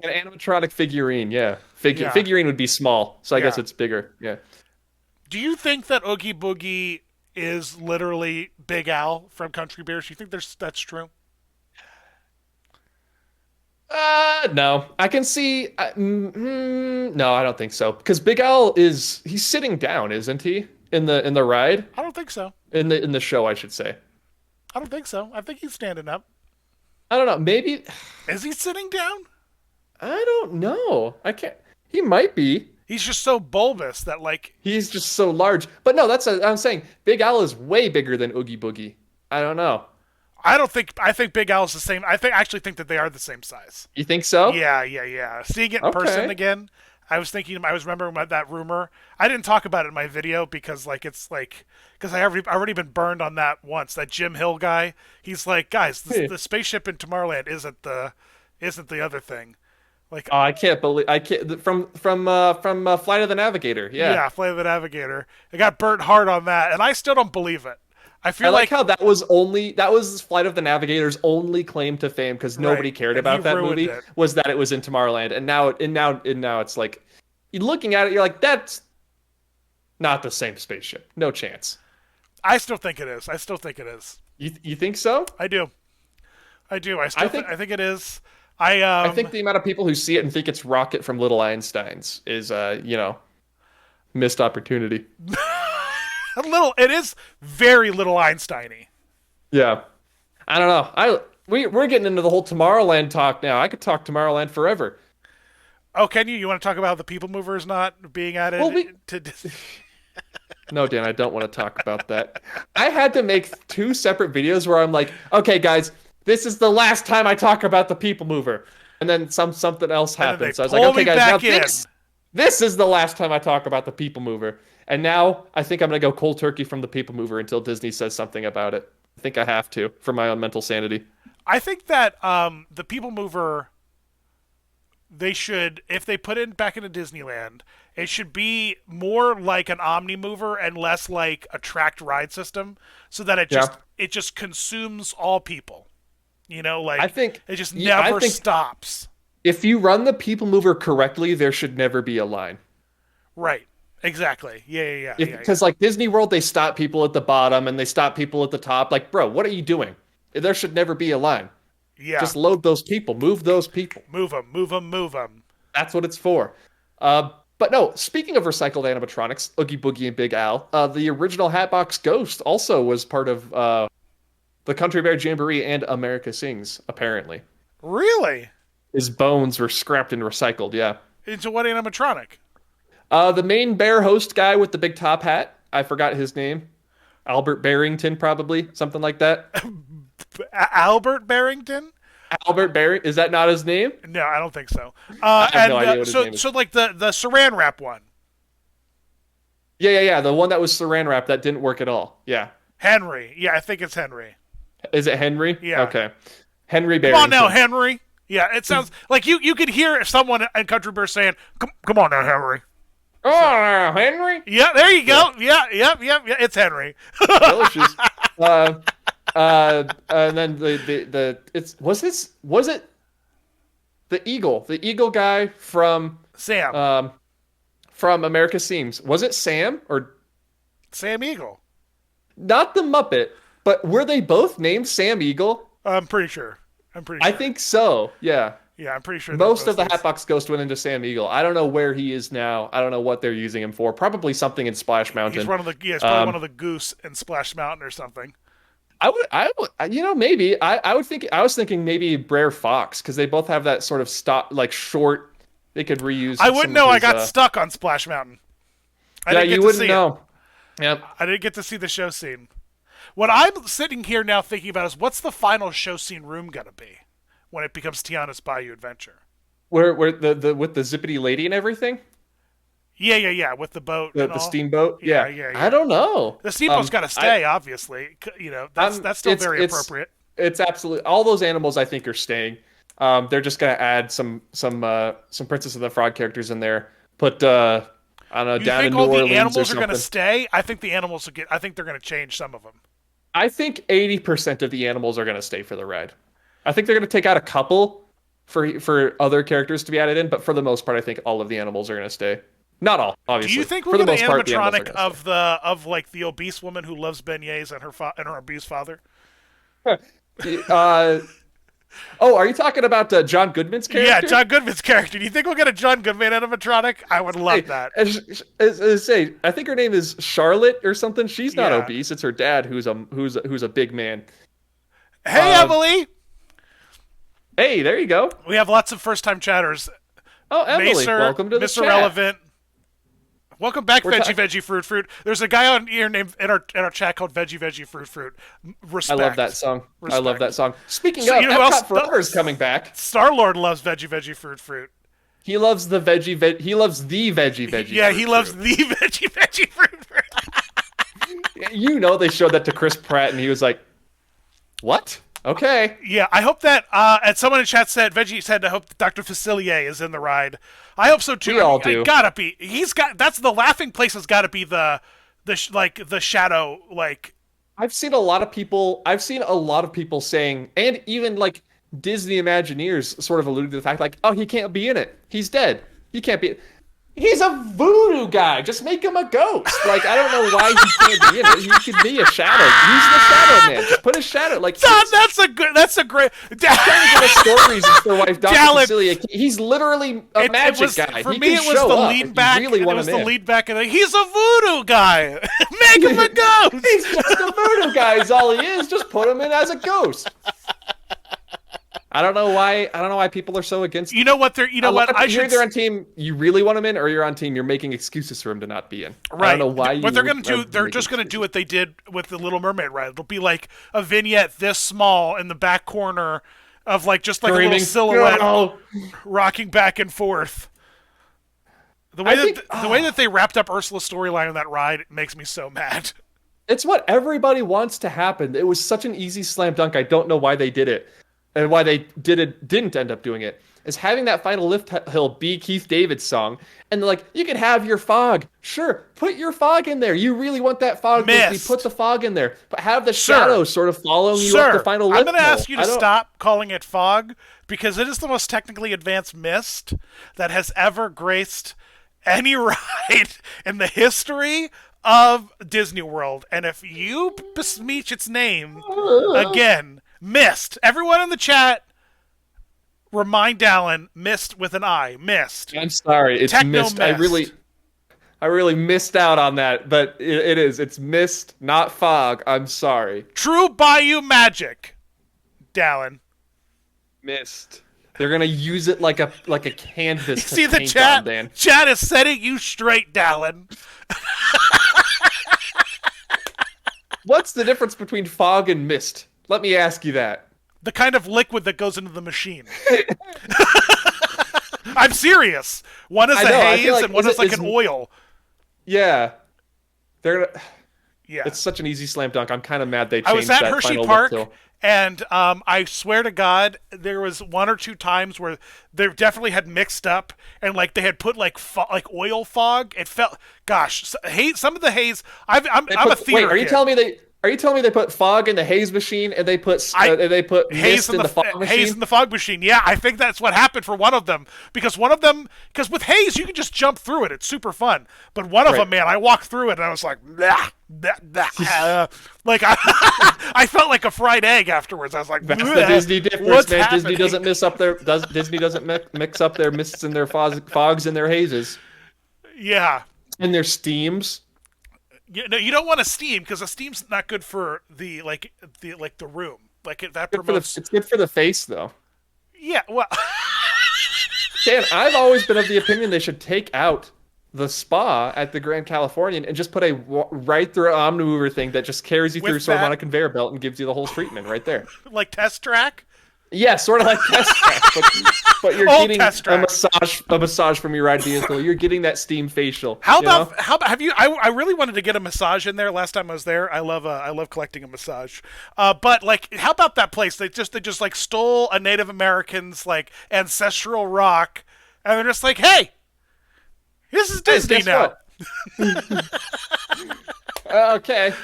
An animatronic figurine, yeah. Figurine would be small, so I guess it's bigger. Yeah. Do you think that Oogie Boogie is literally Big Al from Country Bears? Do you think that's true? No. I can see. No, I don't think so. Because Big Al he's sitting down, isn't he? In the ride. I don't think so. In the show, I should say. I don't think so. I think he's standing up. I don't know. Maybe. Is he sitting down? I don't know. I can't. He might be. He's just so bulbous that like he's just so large. But no, I'm saying Big Al is way bigger than Oogie Boogie. I don't know. I think Big Al is the same. I actually think that they are the same size. You think so? Yeah. Seeing it in person again, I was remembering that rumor. I didn't talk about it in my video because I already been burned on that once. That Jim Hill guy, he's like, guys, the spaceship in Tomorrowland isn't the other thing. Like, oh, I can't from Flight of the Navigator. Yeah, Flight of the Navigator. I got burnt hard on that, and I still don't believe it. I feel like how that was Flight of the Navigator's only claim to fame because nobody cared about that movie was that it was in Tomorrowland, and now it's like you're looking at it, you're like, that's not the same spaceship. No chance. I still think it is. You think so? I do. I think it is. I think the amount of people who see it and think it's Rocket from Little Einsteins is missed opportunity. It is very Little Einstein-y. Yeah. I don't know. We're getting into the whole Tomorrowland talk now. I could talk Tomorrowland forever. Oh, can you? You want to talk about the People Movers not being added to Disney? No, Dan, I don't want to talk about that. I had to make 2 separate videos where I'm like, okay, guys, this is the last time I talk about the People Mover. And then something else happened. So I was like, okay, guys, now this is the last time I talk about the People Mover. And now I think I'm going to go cold turkey from the People Mover until Disney says something about it. I think I have to for my own mental sanity. I think that the People Mover, they should, if they put it back into Disneyland, it should be more like an Omni Mover and less like a tracked ride system, so that it just consumes all people. I think it just never stops. If you run the People Mover correctly, there should never be a line. Right. Exactly. Yeah. Because like Disney World, they stop people at the bottom and they stop people at the top. Like, bro, what are you doing? There should never be a line. Yeah. Just load those people. Move those people. Move them. That's what it's for. But no, speaking of recycled animatronics, Oogie Boogie and Big Al, the original Hatbox Ghost also was part of the Country Bear Jamboree and America Sings, apparently. Really? His bones were scrapped and recycled. Yeah. Into what animatronic? The main bear host guy with the big top hat. I forgot his name. Albert Barrington, probably something like that. Albert Barrington? Albert Barry, is that not his name? No, I don't think so. I have no idea what his name is. So like the Saran wrap one. Yeah. The one that was Saran wrap that didn't work at all. Yeah. Henry. Yeah, I think it's Henry. Is it Henry? Yeah. Okay. Henry Come Barrington. on now, Henry. Yeah, it sounds like you could hear someone in Country Bear saying, "Come on now, Henry." Oh, Henry. Yeah, there you go. Yeah. It's Henry. Delicious. And then was it the eagle guy from Sam. From America Seems. Was it Sam or Sam Eagle? Not the Muppet, but were they both named Sam Eagle? I'm pretty sure. I think so. Yeah. Yeah, I'm pretty sure. Most of the Hatbox Ghost went into Sam Eagle. I don't know where he is now. I don't know what they're using him for. Probably something in Splash Mountain. He's probably one of the goose in Splash Mountain or something. I would, maybe. I was thinking maybe Brer Fox, because they both have that sort of short. They could reuse. I wouldn't know. I got stuck on Splash Mountain. You wouldn't know. Yep. I didn't get to see the show scene. What I'm sitting here now thinking about is what's the final show scene room gonna be when it becomes Tiana's Bayou Adventure? Where the with the zippity lady and everything? Yeah, with the boat. The steamboat? Yeah. I don't know. The steamboat's got to stay, obviously. That's still very appropriate. It's absolutely, all those animals I think are staying. They're just gonna add some Princess of the Frog characters in there. Put I don't know, down in New Orleans or something. You think all the animals are gonna stay? I think the animals will I think they're gonna change some of them. I think 80% of the animals are gonna stay for the ride. I think they're gonna take out a couple for other characters to be added in, but for the most part, I think all of the animals are gonna stay. Not all, obviously. Do you think we'll get an animatronic of the obese woman who loves beignets and her obese father? Are you talking about John Goodman's character? Yeah, John Goodman's character. Do you think we'll get a John Goodman animatronic? I would love that. I think her name is Charlotte or something. She's not obese. It's her dad who's a big man. Hey, Emily. Hey, there you go. We have lots of first-time chatters. Oh, Emily, Macer, welcome to the Mr. chat. Relevant. Welcome back, Veggie Fruit. There's a guy on here named in our chat called Veggie Fruit. Respect. I love that song. Respect. I love that song. Speaking of, Epcot Forever is coming back. Star-Lord loves Veggie Fruit. He loves the veggie. He loves the veggie. Yeah, he loves the Veggie Fruit. You know, they showed that to Chris Pratt, and he was like, "What? Okay." Yeah, I hope that. And someone in chat said, Veggie said, I hope Dr. Facilier is in the ride. I hope so too. We all do. Gotta be. That's the laughing place. Has got to be the shadow. Like, I've seen a lot of people saying, and even like Disney Imagineers sort of alluding to the fact, like, oh, he can't be in it. He's dead. He can't be. He's a voodoo guy. Just make him a ghost. Like, I don't know why he can't be in it. He could be a shadow. He's the shadow man. Just put a shadow. Like, Don, that's a great. Trying to get a story reasons for why Dr. Dallin, Facilier. He's literally a magic guy. For me, it was the lead back. It was the lead back, and he's a voodoo guy. Make him a ghost. He's just a voodoo guy. Is all he is. Just put him in as a ghost. I don't know why people are so against. You know what? You're either on team you really want him in, or you're on team you're making excuses for him to not be in. Right. I don't know why. What they're going to do? They're just going to do what they did with the Little Mermaid ride. It'll be like a vignette this small in the back corner of like a little silhouette rocking back and forth. The way that they wrapped up Ursula's storyline on that ride makes me so mad. It's what everybody wants to happen. It was such an easy slam dunk. I don't know why they did it. And why they didn't end up doing it is having that final lift hill be Keith David's song, and they're like, you can have your fog. Sure, put your fog in there. You really want that fog? Put the fog in there, but have the shadows sort of following you up the final lift. I'm going to ask you to stop calling it fog, because it is the most technically advanced mist that has ever graced any ride in the history of Disney World. And if you besmirch its name again. Mist. Everyone in the chat, remind Dallin, mist with an I. Mist. I'm sorry, it's mist. I really missed out on that, but it is. It's mist, not fog. I'm sorry. True Bayou magic, Dallin. Mist. They're gonna use it like a canvas. You see the chat? On, Dan. Chat is setting you straight, Dallin. What's the difference between fog and mist? Let me ask you that. The kind of liquid that goes into the machine. I'm serious. One is a haze and one is like an oil. Yeah. They're gonna... Yeah. It's such an easy slam dunk. I'm kind of mad they changed I was at that Hershey final Park, look till... and I swear to God, there was 1 or 2 times where they definitely had mixed up, and like they had put like oil fog. It felt, gosh, haze. Some of the haze. I'm a theater. Wait, are you telling me they put fog in the haze machine and they put haze mist in the fog machine? Haze in the fog machine. Yeah, I think that's what happened for one of them because with haze you can just jump through it. It's super fun. But one of them, man, I walked through it and I was like, like I felt like a fried egg afterwards. I was like, that's the Disney difference, what's man. happening? Disney doesn't mix up their mists and their fogs and their hazes. Yeah. And their steams. No, you don't want a steam because a steam's not good for the room. Like that promotes. It's good for the face, though. Yeah, well. Dan, I've always been of the opinion they should take out the spa at the Grand Californian and just put a right through Omnimover thing that just carries you through sort of on a conveyor belt and gives you the whole treatment right there. Like Test Track. Yeah, sort of like Test Track, but you're getting a massage from your ride vehicle. You're getting that steam facial. How about have you? I really wanted to get a massage in there last time I was there. I love collecting a massage. But like, how about that place? They just like stole a Native American's like ancestral rock, and they're just like, hey, this is Disney now. Okay.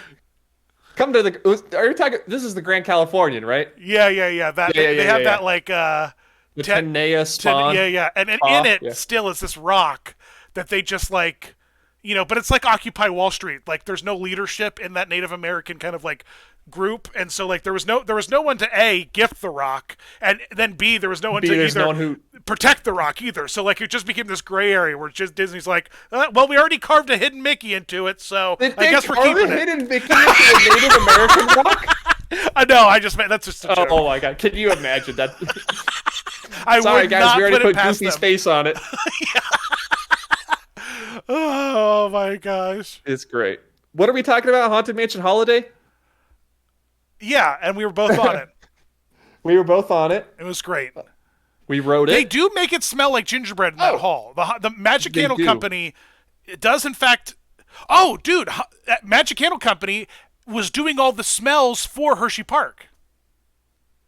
Come to the. Are you talking? This is the Grand Californian, right? Yeah. They have that like the Tenaya spawn. And in it still is this rock that they just like, but it's like Occupy Wall Street. Like there's no leadership in that Native American kind of like group, and so like there was no one to A, gift the rock, and then B, there was no one to either protect the rock either. So like it just became this gray area where just Disney's like, well, we already carved a hidden Mickey into it, so I guess we're keeping it. Hidden Mickey into a Native American rock? No, I just meant that's just a joke. Oh my God, can you imagine that? Sorry guys, we already put Goofy's face on it. Oh my gosh, it's great. What are we talking about? Haunted Mansion Holiday? Yeah, and we were both on it. We were both on it. It was great. We wrote it. They do make it smell like gingerbread in that hall. The Magic Candle Company does, in fact. Oh, dude, that Magic Candle Company was doing all the smells for Hershey Park.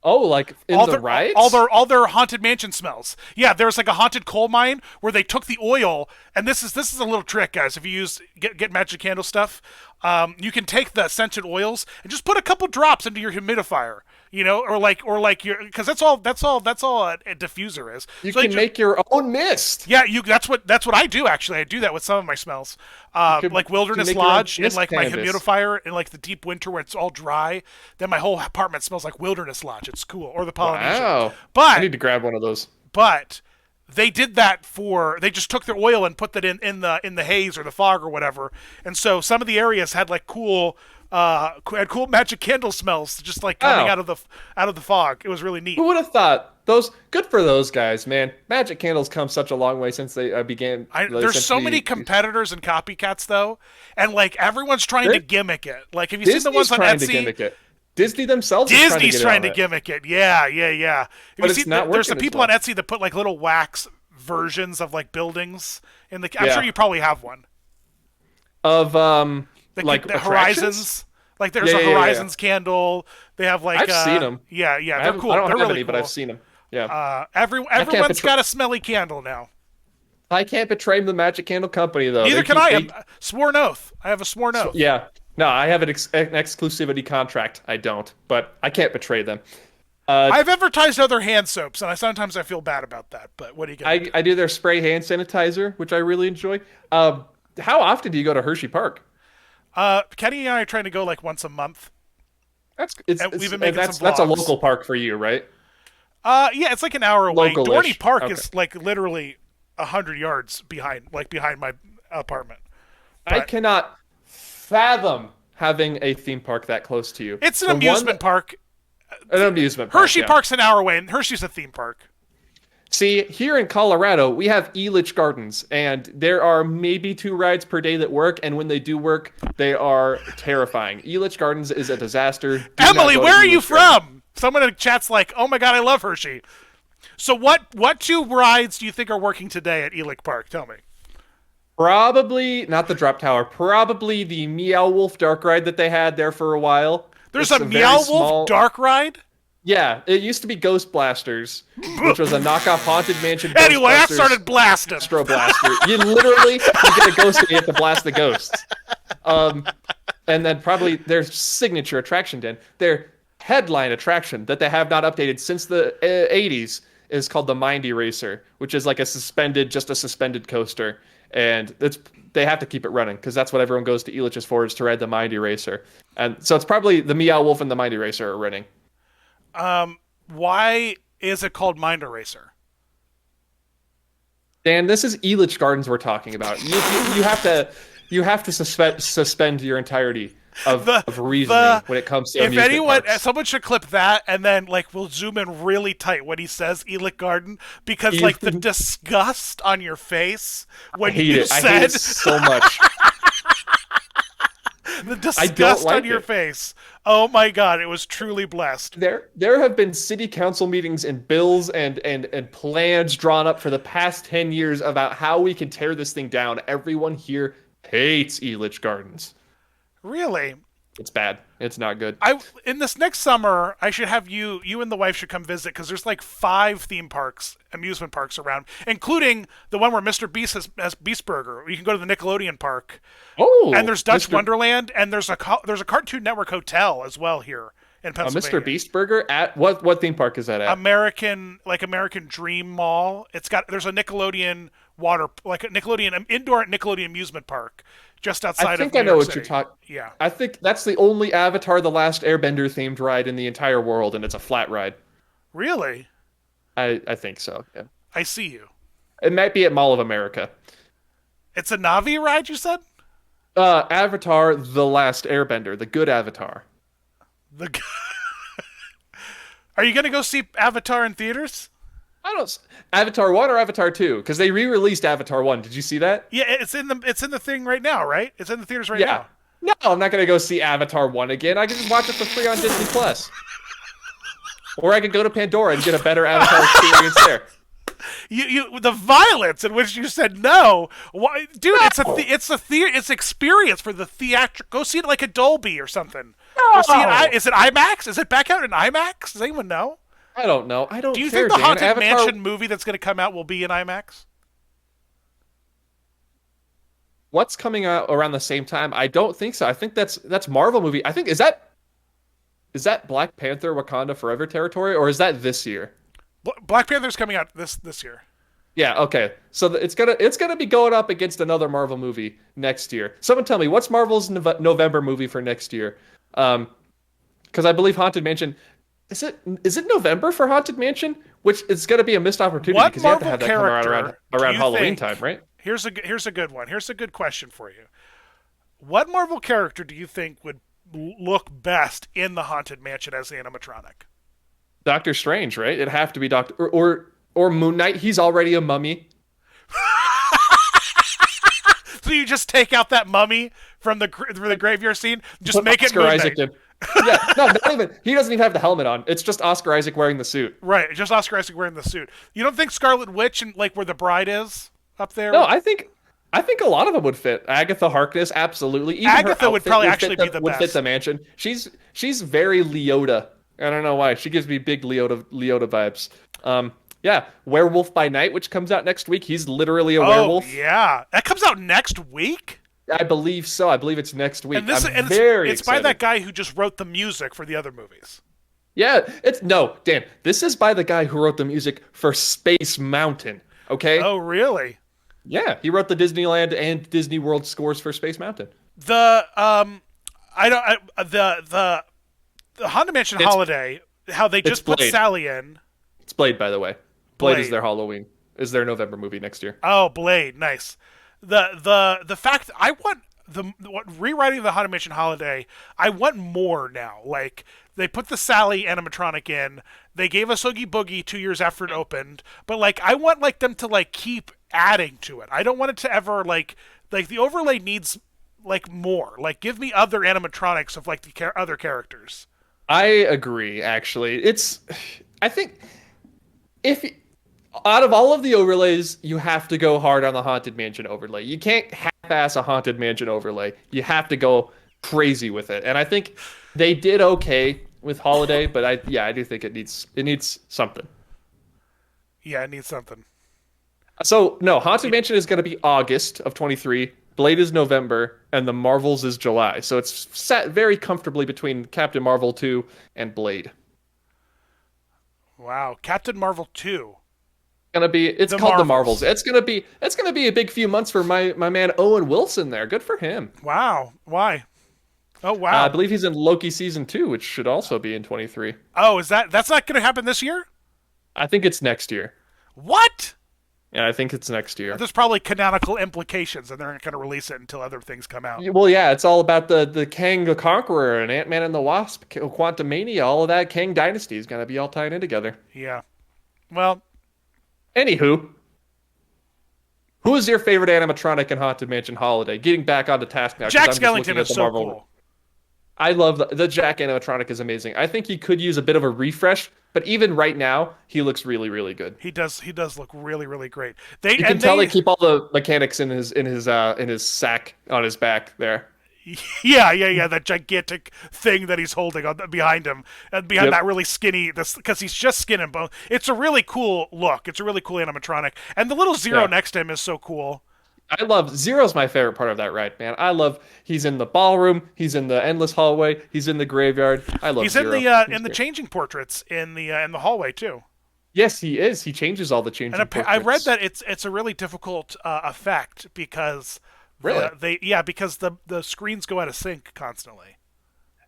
Oh, like in the rides? All their Haunted Mansion smells. Yeah, there was like a haunted coal mine where they took the oil, and this is a little trick, guys. If you get Magic Candle stuff, you can take the scented oils and just put a couple drops into your humidifier. Or your, because that's all a diffuser is. You can make your own mist. Yeah, that's what I do actually. I do that with some of my smells, like Wilderness Lodge and like my humidifier in like the deep winter where it's all dry. Then my whole apartment smells like Wilderness Lodge. It's cool, or the Polynesian. Wow, but I need to grab one of those. But they did that they just took their oil and put that in the haze or the fog or whatever, and so some of the areas had like cool Magic Candle smells just like coming out of the fog. It was really neat. Who would have thought? Good for those guys, man. Magic Candles come such a long way since they began. There's so many competitors and copycats though, and like everyone's trying to gimmick it. Like, have you seen the ones on Etsy? To gimmick it. Disney themselves. Disney's trying to gimmick it. Yeah. But it's not working. There's some people on Etsy that put like little wax versions of like buildings in the. I'm sure you probably have one. Of the Horizons. Like there's a Horizons candle. They have like I've seen them. Yeah, they're cool. I don't they're have really any, cool. but I've seen them. Yeah. Everyone's got a smelly candle now. I can't betray the Magic Candle Company though. Neither can I. Sworn oath. I have a sworn oath. Yeah. No, I have an exclusivity contract. I don't, but I can't betray them. I've advertised other hand soaps, and sometimes I feel bad about that. But what do you get? I do their spray hand sanitizer, which I really enjoy. How often do you go to Hershey Park? Kenny and I are trying to go like once a month. We've been making some vlogs. That's a local park for you, right? Yeah, it's like an hour away. Local-ish. Dorney Park is like literally 100 yards behind my apartment. But I cannot fathom having a theme park that close to you. It's an amusement park. An amusement park. Hershey Park's an hour away, and Hershey's a theme park. See, here in Colorado, we have Elitch Gardens, and there are maybe 2 rides per day that work, and when they do work, they are terrifying. Elitch Gardens is a disaster. Do not Emily, go to where are you Elitch Gardens. from? Someone in the chat's like, "Oh my god, I love Hershey." So what 2 rides do you think are working today at Elick Park? Tell me. Probably not the Drop Tower. Probably the Meow Wolf Dark Ride that they had there for a while. There's It's a very Meow Wolf small- Dark Ride? Yeah, it used to be Ghost Blasters, which was a knockoff Haunted Mansion. Anyway, I Ghostbusters started blasting. Astro Blaster. You literally you get a ghost and you have to blast the ghosts. And then probably their signature attraction, Dan, their headline attraction that they have not updated since the 80s is called the Mind Eraser, which is like a suspended coaster. And they have to keep it running because that's what everyone goes to Elitch's for, is to ride the Mind Eraser. And so it's probably the Meow Wolf and the Mind Eraser are running. Why is it called Mind Eraser? Dan, this is Elitch Gardens we're talking about. You have to suspend your entirety of reasoning when it comes to amusement parks. Someone should clip that, and then we'll zoom in really tight when he says Elick Garden, because the disgust on your face when you said I hate it so much. The disgust on your face. Oh my god, it was truly blessed. There have been city council meetings and bills and plans drawn up for the past 10 years about how we can tear this thing down. Everyone here hates Elitch Gardens. Really? It's bad. It's not good. In this next summer, I should have you and the wife should come visit, because there's 5 amusement parks around, including the one where Mr. Beast has Beast Burger. You can go to the Nickelodeon park. Oh, and there's Dutch Wonderland, and there's a Cartoon Network hotel as well here in Pennsylvania. Mr. Beast Burger at what theme park is that at? American Dream Mall. There's a Nickelodeon indoor Nickelodeon amusement park just outside of New York City. I know what you're talking. Yeah. I think that's the only Avatar: The Last Airbender themed ride in the entire world, and it's a flat ride. Really? I think so. Yeah. I see you. It might be at Mall of America. It's a Navi ride, you said? Avatar: The Last Airbender, the good Avatar. Are you going to go see Avatar in theaters? Avatar 1 or Avatar 2? Because they re-released Avatar 1. Did you see that? Yeah, it's in the thing right now, right? It's in the theaters right now. No, I'm not going to go see Avatar 1 again. I can just watch it for free on Disney Plus. Or I could go to Pandora and get a better Avatar experience there. The violence in which you said no. Why, dude? No. It's experience for the theatrical. Go see it like a Dolby or something. No. Is it IMAX? Is it back out in IMAX? Does anyone know? I don't know. I don't. Do you care, think the Haunted Avatar... Mansion movie that's going to come out will be in IMAX? What's coming out around the same time? I don't think so. I think that's Marvel movie. I think is that Black Panther Wakanda Forever territory, or is that this year? Black Panther's coming out this year. Yeah, okay. So it's gonna be going up against another Marvel movie next year. Someone tell me, what's Marvel's November movie for next year? Because I believe Haunted Mansion is it November for Haunted Mansion, which is gonna be a missed opportunity because you have to have that come around Halloween time, right? Here's a good one. Here's a good question for you. What Marvel character do you think would look best in the Haunted Mansion as the animatronic? Doctor Strange, right? It'd have to be Doctor or Moon Knight. He's already a mummy. So you just take out that mummy from the graveyard scene, just put make Oscar it Moon Isaac Knight. Yeah, no, not even. He doesn't even have the helmet on. It's just Oscar Isaac wearing the suit. Right, just Oscar Isaac wearing the suit. You don't think Scarlet Witch and where the bride is up there? No, I think a lot of them would fit. Agatha Harkness, absolutely. Even Agatha would probably actually be the best. Would fit the mansion. She's very Leota. I don't know why. She gives me big Leota vibes. Yeah, Werewolf by Night, which comes out next week. He's literally a werewolf. Oh, yeah. That comes out next week? I believe so. I believe it's next week. It's by that guy who just wrote the music for the other movies. Yeah, Dan, this is by the guy who wrote the music for Space Mountain, okay? Oh, really? Yeah, he wrote the Disneyland and Disney World scores for Space Mountain. The Haunted Mansion Holiday, how they just put Sally in. It's Blade, by the way. Blade is their November movie next year. Oh, Blade, nice. The fact I want rewriting the Haunted Mansion Holiday, I want more now. Like, they put the Sally animatronic in. They gave us Oogie Boogie 2 years after it opened. But, like, I want, like, them to, like, keep adding to it. I don't want it to ever, like the overlay needs, like, more. Like, give me other animatronics of, like, the other characters. I agree, actually. I think, if out of all of the overlays, you have to go hard on the Haunted Mansion overlay. You can't half-ass a Haunted Mansion overlay. You have to go crazy with it. And I think they did okay with Holiday, but I do think it needs something. Yeah, it needs something. So, no, Haunted Mansion is going to be August of 23. Blade is November, and the Marvels is July. So it's set very comfortably between Captain Marvel 2 and Blade. Wow, Captain Marvel 2. It's called The Marvels. It's gonna be a big few months for my man Owen Wilson there. Good for him. Wow. Why? Oh wow. I believe he's in Loki season 2, which should also be in 23. Oh, that's not gonna happen this year? I think it's next year. What? Yeah, I think it's next year. There's probably canonical implications, and they're not going to release it until other things come out. Well, yeah, it's all about the Kang the Conqueror and Ant-Man and the Wasp, Quantumania, all of that Kang Dynasty is going to be all tied in together. Yeah. Well. Anywho, who is your favorite animatronic in Haunted Mansion Holiday? Getting back onto task now. Jack Skellington is so cool. I love the Jack animatronic is amazing. I think he could use a bit of a refresh, but even right now, he looks really, really good. He does look really, really great. You can tell they keep all the mechanics in his sack on his back there. Yeah. That gigantic thing that he's holding behind him, and behind that really skinny, because he's just skin and bone. It's a really cool look. It's a really cool animatronic, and the little Zero next to him is so cool. I love Zero's my favorite part of that ride, man. He's in the ballroom, he's in the endless hallway, he's in the graveyard. I love Zero. He's in the changing portraits in the hallway too. Yes, he is. He changes all the changing portraits. I read that it's a really difficult effect because because the screens go out of sync constantly.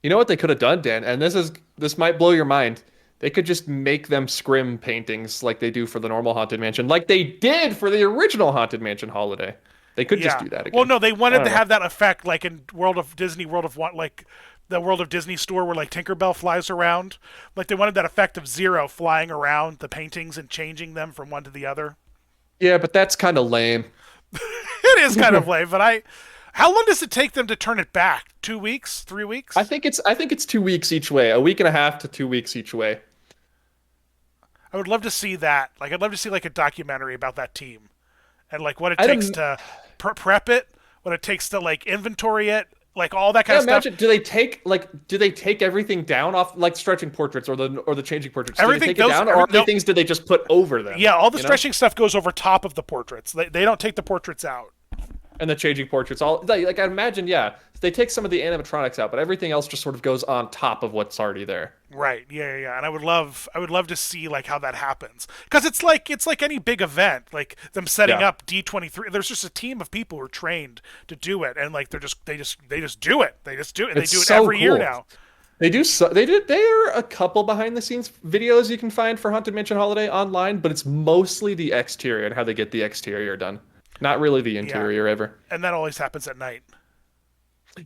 You know what they could have done, Dan? And this might blow your mind. They could just make them scrim paintings like they do for the normal Haunted Mansion, like they did for the original Haunted Mansion Holiday. They could just do that again. Well, no, they wanted to have that effect, like in the World of Disney store where like Tinkerbell flies around. Like they wanted that effect of Zero flying around the paintings and changing them from one to the other. Yeah, but that's kind of lame. It is kind of lame, but how long does it take them to turn it back? 2 weeks? 3 weeks? I think it's 2 weeks each way. A week and a half to 2 weeks each way. I would love to see that. Like, I'd love to see like a documentary about that team, and like what it takes to prep it, what it takes to like inventory it, like all that kind of stuff. Do they take everything down off like stretching portraits or the changing portraits? Everything do they take it down, or other things did they just put over them? Yeah, all the stretching stuff goes over top of the portraits. They don't take the portraits out. And the changing portraits, all like I imagine, they take some of the animatronics out, but everything else just sort of goes on top of what's already there. Right. Yeah. And I would love to see like how that happens, because it's like any big event, like them setting up D23. There's just a team of people who are trained to do it, and like they just do it. They just do it. And they do it every year now. They do. There are a couple behind the scenes videos you can find for Haunted Mansion Holiday online, but it's mostly the exterior and how they get the exterior done. Not really the interior ever. And that always happens at night.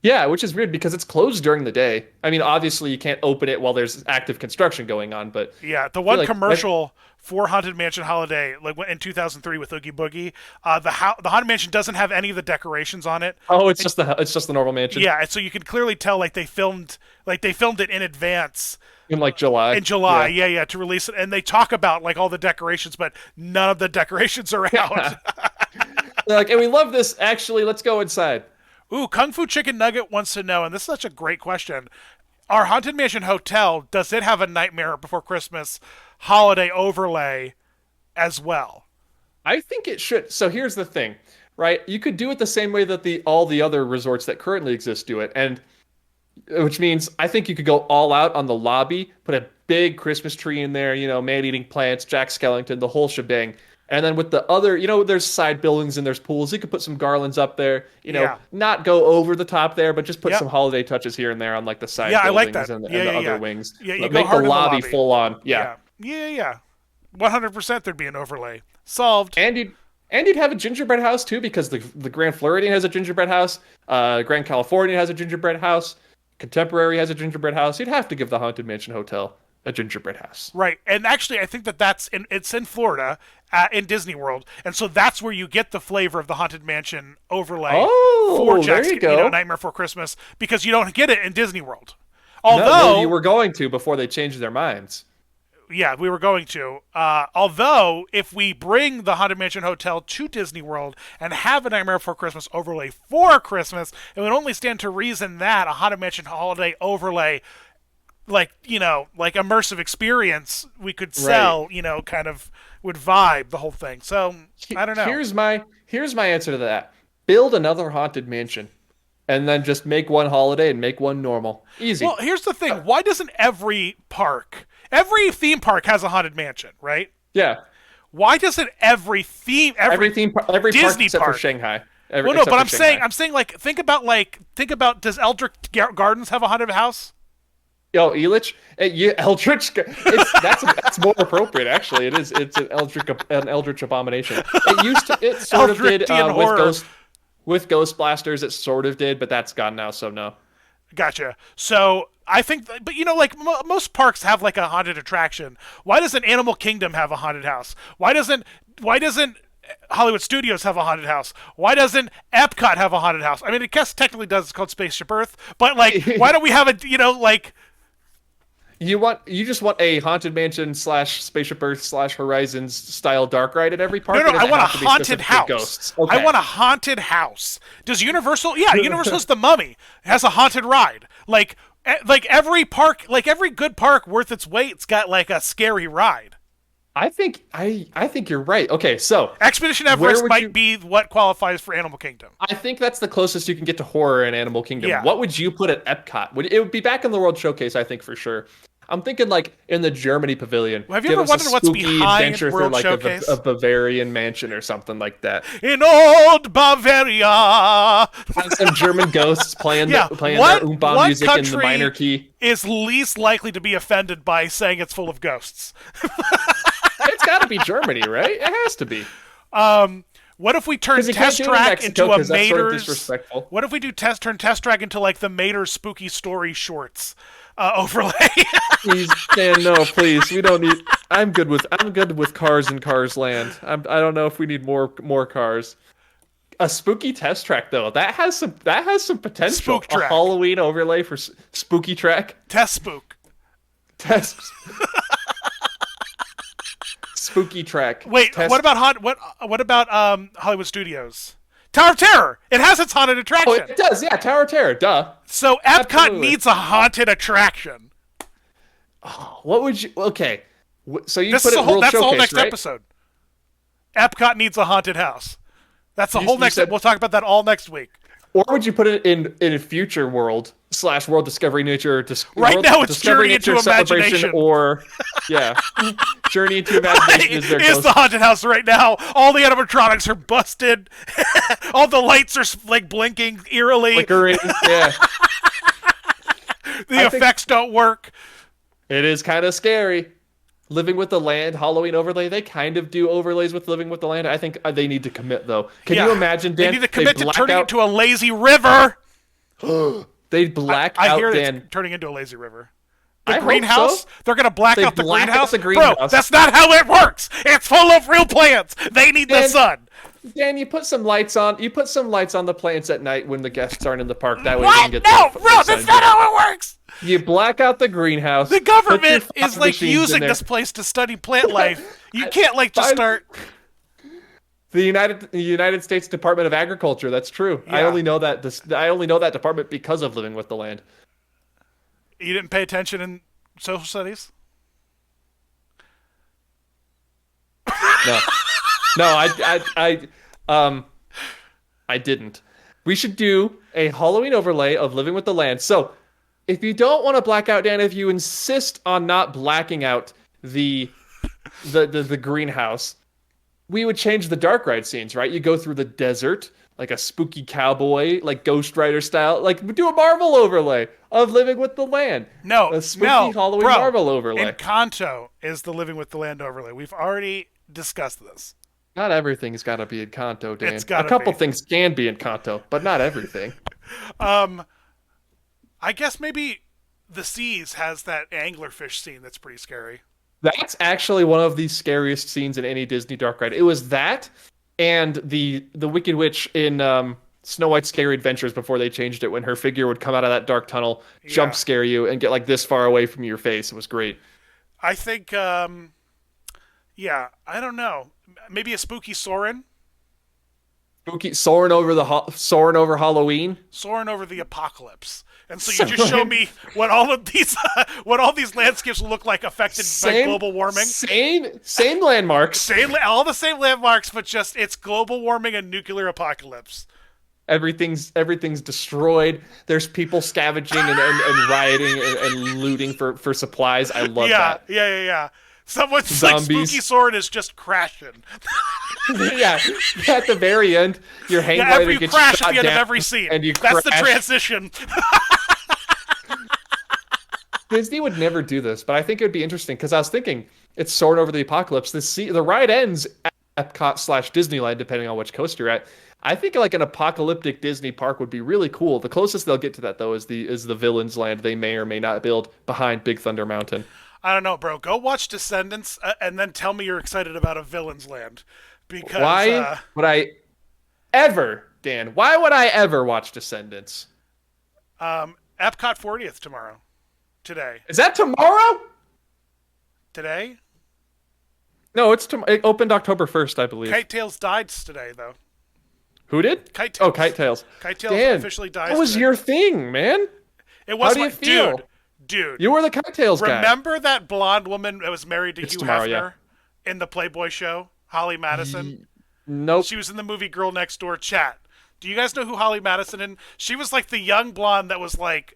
Yeah, which is weird because it's closed during the day. I mean, obviously you can't open it while there's active construction going on, but... Yeah, the one commercial for Haunted Mansion Holiday, like in 2003 with Oogie Boogie, the Haunted Mansion doesn't have any of the decorations on it. Oh, it's just the normal mansion? Yeah, and so you can clearly tell like they filmed it in advance. In like July. In July, yeah, to release it. And they talk about like all the decorations, but none of the decorations are out. They're like, and we love this. Actually, let's go inside. Ooh, Kung Fu Chicken Nugget wants to know, and this is such a great question. Our Haunted Mansion Hotel, does it have a Nightmare Before Christmas holiday overlay as well? I think it should. So here's the thing, right? You could do it the same way that all the other resorts that currently exist do it, and which means I think you could go all out on the lobby, put a big Christmas tree in there, man-eating plants, Jack Skellington, the whole shebang. And then with the other, there's side buildings and there's pools. You could put some garlands up there, not go over the top there, but just put some holiday touches here and there on like the side buildings I like that. and the other wings. Yeah, you make go hard the in lobby the lobby full on. Yeah. 100% there'd be an overlay. Solved. And And you'd have a gingerbread house too, because the Grand Floridian has a gingerbread house, Grand California has a gingerbread house, Contemporary has a gingerbread house. You'd have to give the Haunted Mansion Hotel a gingerbread house. Right, and actually, I think it's in Florida, in Disney World, and so that's where you get the flavor of the Haunted Mansion overlay for there you go. Nightmare Before Christmas, because you don't get it in Disney World. No, you were going to before they changed their minds. Yeah, we were going to. Although, if we bring the Haunted Mansion Hotel to Disney World and have a Nightmare Before Christmas overlay for Christmas, it would only stand to reason that a Haunted Mansion holiday overlay, like immersive experience, we could sell, right. kind of would vibe the whole thing. So, I don't know. Here's my answer to that. Build another Haunted Mansion. And then just make one holiday and make one normal. Easy. Well, here's the thing. Why doesn't every theme park has a Haunted Mansion, right? Yeah. Why doesn't every Disney park except for Shanghai? I'm saying like think about does Eldritch Gardens have a haunted house? Yo, Elitch, Eldritch. That's more appropriate, actually. It is. It's an Eldritch abomination. It sort of did with Ghost Blasters. It sort of did, but that's gone now. So no. Gotcha. So I think, but most parks have like a haunted attraction. Why doesn't Animal Kingdom have a haunted house? Why doesn't Hollywood Studios have a haunted house? Why doesn't Epcot have a haunted house? I mean, it guess technically does. It's called Spaceship Earth, but like, why don't we have You just want a Haunted Mansion / Spaceship Earth / Horizons style dark ride at every park? No, I want a haunted house. Okay. I want a haunted house. Does Universal? Yeah, Universal's The Mummy has a haunted ride. Like every park, like every good park worth its weight, it's got like a scary ride. I think you're right. Okay, so Expedition Everest might be what qualifies for Animal Kingdom. I think that's the closest you can get to horror in Animal Kingdom. Yeah. What would you put at Epcot? It would be back in the World Showcase, I think, for sure. I'm thinking like in the Germany Pavilion. Well, have you ever wondered what's behind World Showcase? A Bavarian mansion or something like that. In old Bavaria. Some German ghosts playing their Oompa music in the minor key. Is least likely to be offended by saying it's full of ghosts. It's got to be Germany, right? It has to be. What if we turn Test Track into a Mater's? Sort of disrespectful. What if we turn Test Track into like the Mater's Spooky Story shorts overlay? Please, Dan, no, please. We don't need. I'm good with cars in Cars Land. I don't know if we need more cars. A spooky Test Track though, that has some potential. Spook Track. A Halloween overlay for Spooky Track. Test Spook. Spooky Track. Wait, what about Hollywood Studios? Tower of Terror. It has its haunted attraction. Oh, it does. Yeah, Tower of Terror. Duh. So Epcot needs a haunted attraction. Oh, what would you? Okay. So you put it World That's Showcase, the whole next right? episode. Epcot needs a haunted house. That's the whole next. We'll talk about that all next week. Or would you put it in a future world / World Discovery Nature? Right now, it's Journey into Imagination. Or Journey into Imagination is the haunted house right now. All the animatronics are busted. All the lights are like blinking eerily. Flickering. Yeah. The effects don't work. It is kind of scary. Living with the Land, Halloween overlay, they kind of do overlays with Living with the Land. I think they need to commit, though. Can you imagine, Dan? They need to commit to turning it into a lazy river. They black out, Dan. I hear it's turning into a lazy river. The greenhouse? So. They're going to black out the greenhouse? Bro, that's not how it works. It's full of real plants. They need the sun. Dan, you put some lights on. You put some lights on the plants at night when the guests aren't in the park. That way what? They can get No, bro, that's not how it works. You black out the greenhouse. The government is like using this place to study plant life. You can't like just start. The United States Department of Agriculture. That's true. Yeah. I only know that department because of Living with the Land. You didn't pay attention in social studies? No, I didn't. We should do a Halloween overlay of Living with the Land. So, if you don't want to black out, Dan, if you insist on not blacking out the greenhouse, we would change the dark ride scenes, right? You go through the desert, like a spooky cowboy, like Ghost Rider style. Like, do a Marvel overlay of Living with the Land. A spooky Halloween Marvel overlay. Encanto is the Living with the Land overlay. We've already discussed this. Not everything's got to be in Kanto, Dan. It's A gotta couple be. things can be in Kanto, but not everything. I guess maybe the Seas has that anglerfish scene that's pretty scary. That's actually one of the scariest scenes in any Disney dark ride. It was that and the Wicked Witch in Snow White's Scary Adventures before they changed it, when her figure would come out of that dark tunnel, jump Yeah. scare you, and get like this far away from your face. It was great. I think, yeah, I don't know. Maybe a spooky Soren? Spooky soaring over Halloween. Soaring over the apocalypse. And so you just show me what all of these what all these landscapes will look like affected by global warming. Same landmarks. All the same landmarks, but just it's global warming and nuclear apocalypse. Everything's destroyed. There's people scavenging and rioting and looting for supplies. I love that. Yeah. Someone's Zombies. like Spooky Soren is just crashing. Yeah, at the very end, your hang glider you gets crash shot at the end of down, every scene. and you That's the crash. transition. Disney would never do this, but I think it would be interesting because I was thinking it's soaring over the apocalypse. The ride ends at Epcot/Disneyland, depending on which coast you're at. I think like an apocalyptic Disney park would be really cool. The closest they'll get to that though is the Villains Land they may or may not build behind Big Thunder Mountain. I don't know, bro. Go watch Descendants and then tell me you're excited about a Villain's Land. Because Why would I ever, Dan? Why would I ever watch Descendants? Epcot 40th tomorrow. Today. Is that tomorrow? Today? No, it opened October 1st, I believe. Kite Tails died today, though. Who did? Kite Tails. Oh, Kite Tails. Kite Tails Dan, officially died. that was today. your thing, man. It was How do you feel? Dude. You were the Kite Tails guy. Remember that blonde woman that was married to Hugh tomorrow, Hefner in the Playboy show? Holly Madison? Nope. She was in the movie Girl Next Door. Chat. Do you guys know who Holly Madison is? She was like the young blonde that was like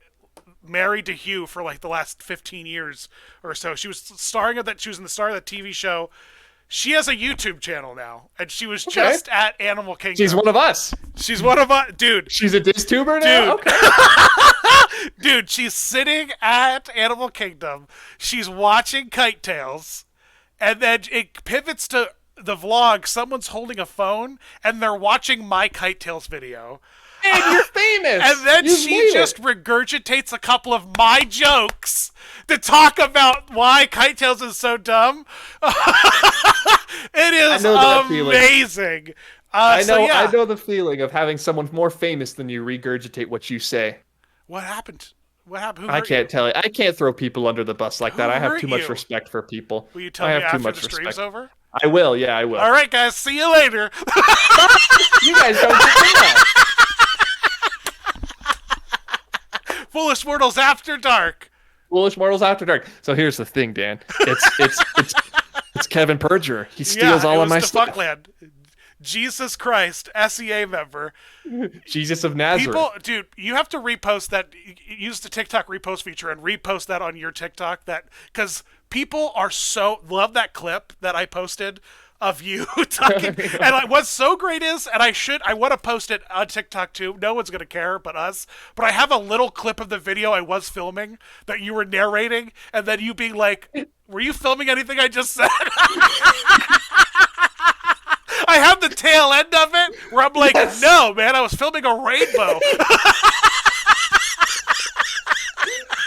married to Hugh for like the last 15 years or so. She was the star of that TV show. She has a YouTube channel now, and she was just at Animal Kingdom. She's one of us. She's one of us, dude. She's a Distuber now? Dude. Okay. Dude, she's sitting at Animal Kingdom. She's watching Kite Tails, and then it pivots to the vlog. Someone's holding a phone, and they're watching my Kite Tails video. And you're famous. And then You she made just it. regurgitates a couple of my jokes to talk about why Kite Tails is so dumb. It is know that feeling. amazing. I So, yeah. know the feeling of having someone more famous than you regurgitate what you say. What happened? What happened? Who I hurt can't you? tell you. I can't throw people under the bus like that. Who I have hurt too much you? respect for people. Will you tell I me have too after much the stream's respect. over? I will. Yeah, I will. All right, guys. See you later. You guys don't get to know. Foolish Mortals After Dark. Foolish Mortals After Dark. So here's the thing, Dan. It's Kevin Perjurer. He steals all of my stuff. Fuckland. Jesus Christ, SEA member. Jesus of Nazareth. People, dude, you have to repost that. Use the TikTok repost feature and repost that on your TikTok. That because people are love that clip that I posted of you talking. And what's so great is, and I want to post it on TikTok too. No one's gonna care but us. But I have a little clip of the video I was filming that you were narrating, and then you being like, "Were you filming anything I just said?" I have the tail end of it where I'm like, Yes. no, man, I was filming a rainbow.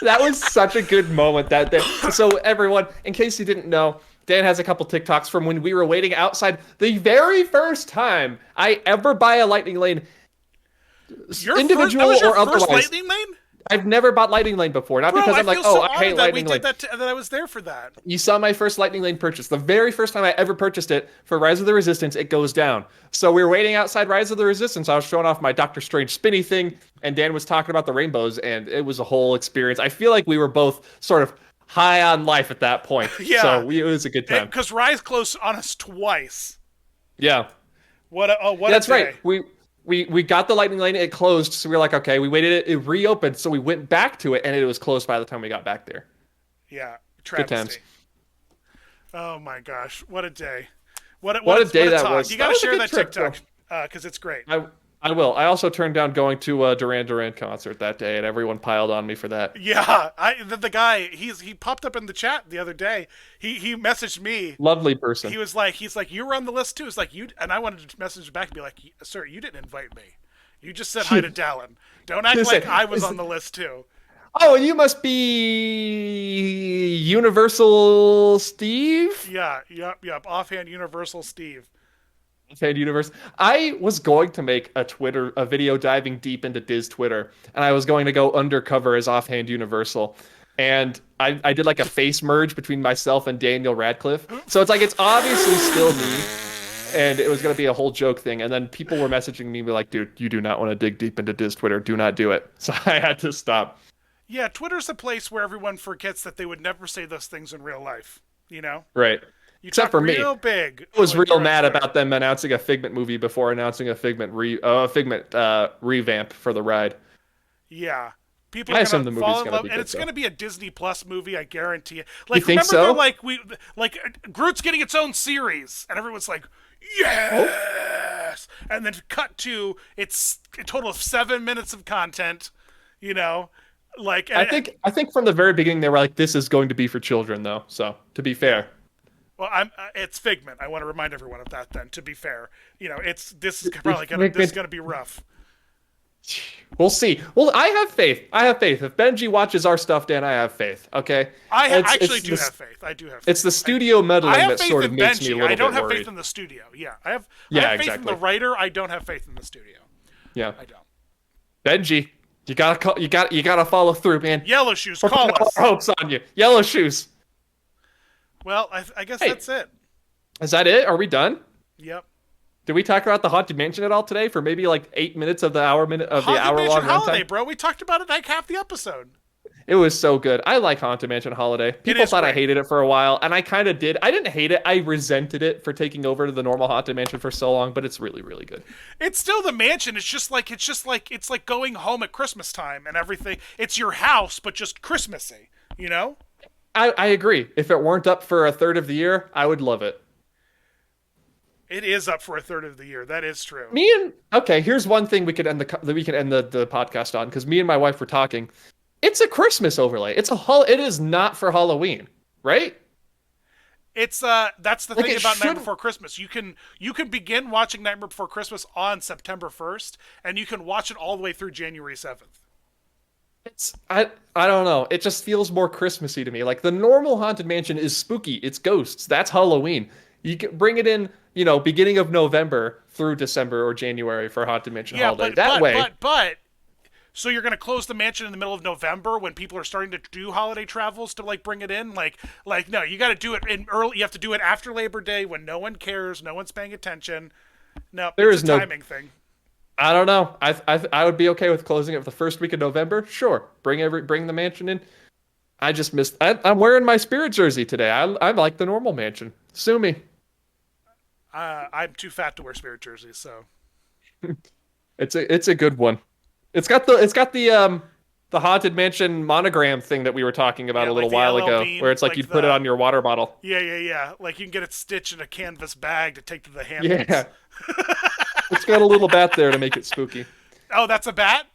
That was such a good moment that day. So everyone, in case you didn't know, Dan has a couple TikToks from when we were waiting outside the very first time I ever buy a Lightning Lane, individual that was your or otherwise. first Lightning Lane? I've never bought Lightning Lane before. Not Bro, because I I'm like, feel so I hate honored that we Lightning did Lane. that I was there for that. You saw my first Lightning Lane purchase. The very first time I ever purchased it for Rise of the Resistance, it goes down. So we were waiting outside Rise of the Resistance. I was showing off my Doctor Strange spinny thing, and Dan was talking about the rainbows, and it was a whole experience. I feel like we were both sort of high on life at that point. Yeah. So it was a good time. Because Rise closed on us twice. Yeah. What a That's day. right. We got the Lightning Lane. It closed, so we were like, okay. We waited. It reopened, so we went back to it, and it was closed by the time we got back there. Yeah, Good travesty. times. Oh my gosh, what a day! What a day that talk. was. You That got to was a share good that trip, TikTok because it's great. I will. I also turned down going to a Duran Duran concert that day, and everyone piled on me for that. Yeah, the guy he popped up in the chat the other day. He messaged me. Lovely person. He's like you were on the list too. It's like you and I wanted to message back and be like, sir, you didn't invite me. You just said hi to Dallin. Don't act like I was on the list too. Oh, you must be Universal Steve? Yeah, yep. Offhand, Universal Steve. Fan Universe. I was going to make a video diving deep into Diz Twitter, and I was going to go undercover as Offhand Universal. And I did like a face merge between myself and Daniel Radcliffe. So it's like, it's obviously still me. And it was going to be a whole joke thing. And then people were messaging me like, dude, you do not want to dig deep into Diz Twitter. Do not do it. So I had to stop. Yeah, Twitter's a place where everyone forgets that they would never say those things in real life. You know? Right. You Except for me. Real big. I was real mad about them announcing a Figment movie before announcing a Figment revamp for the ride. Yeah. People are going to fall in love, and it's going to be a Disney Plus movie, I guarantee it. Like, you think remember, so? like Groot's getting its own series, and everyone's like, yes! Oh. And then cut to it's a total of 7 minutes of content, you know? Like, I think from the very beginning they were like, this is going to be for children, though. So, to be fair. Well, it's Figment. I want to remind everyone of that. Then, to be fair, you know, this is probably going to be rough. We'll see. Well, I have faith. If Benji watches our stuff, Dan, I have faith. Okay. I actually do have faith. I do have faith. It's the studio meddling that sort of makes me a little bit worried. I don't have faith in the studio. Yeah, I have faith in the writer. I don't have faith in the studio. Yeah, I don't. Benji, you gotta follow through, man. Yellow Shoes, call us. Hopes on you. Yellow Shoes. Well, I guess that's it. Is that it? Are we done? Yep. Did we talk about the Haunted Mansion at all today for maybe like 8 minutes of the hour-long runtime? Holiday, bro. We talked about it like half the episode. It was so good. I like Haunted Mansion Holiday. People thought I hated it for a while, and I kind of did. I didn't hate it. I resented it for taking over to the normal Haunted Mansion for so long, but it's really, really good. It's still the mansion. It's like going home at Christmas time and everything. It's your house, but just Christmassy, you know? I agree. If it weren't up for a third of the year, I would love it. It is up for a third of the year. That is true. Here's one thing we could end the podcast on, because me and my wife were talking. It's a Christmas overlay. It is not for Halloween, right? It's that's the thing about Night Before Christmas. You can begin watching Nightmare Before Christmas on September 1st, and you can watch it all the way through January 7th. I don't know. It just feels more Christmassy to me. Like, the normal Haunted Mansion is spooky. It's ghosts. That's Halloween. You can bring it in, beginning of November through December or January for Haunted Mansion Holiday. But so you're going to close the mansion in the middle of November when people are starting to do holiday travels to like bring it in? Like no, you got to do it in early. You have to do it after Labor Day when no one cares, no one's paying attention. No, it's a timing thing. I don't know. I would be okay with closing it the first week of November. Sure, bring the mansion in. I just missed. I'm wearing my Spirit jersey today. I like the normal mansion. Sue me. I'm too fat to wear Spirit jerseys, so. It's a good one. It's got the Haunted Mansion monogram thing that we were talking about a little while ago, where it's like you'd put it on your water bottle. Yeah. Like you can get it stitched in a canvas bag to take to the hand. Yeah. It's got a little bat there to make it spooky. Oh, that's a bat?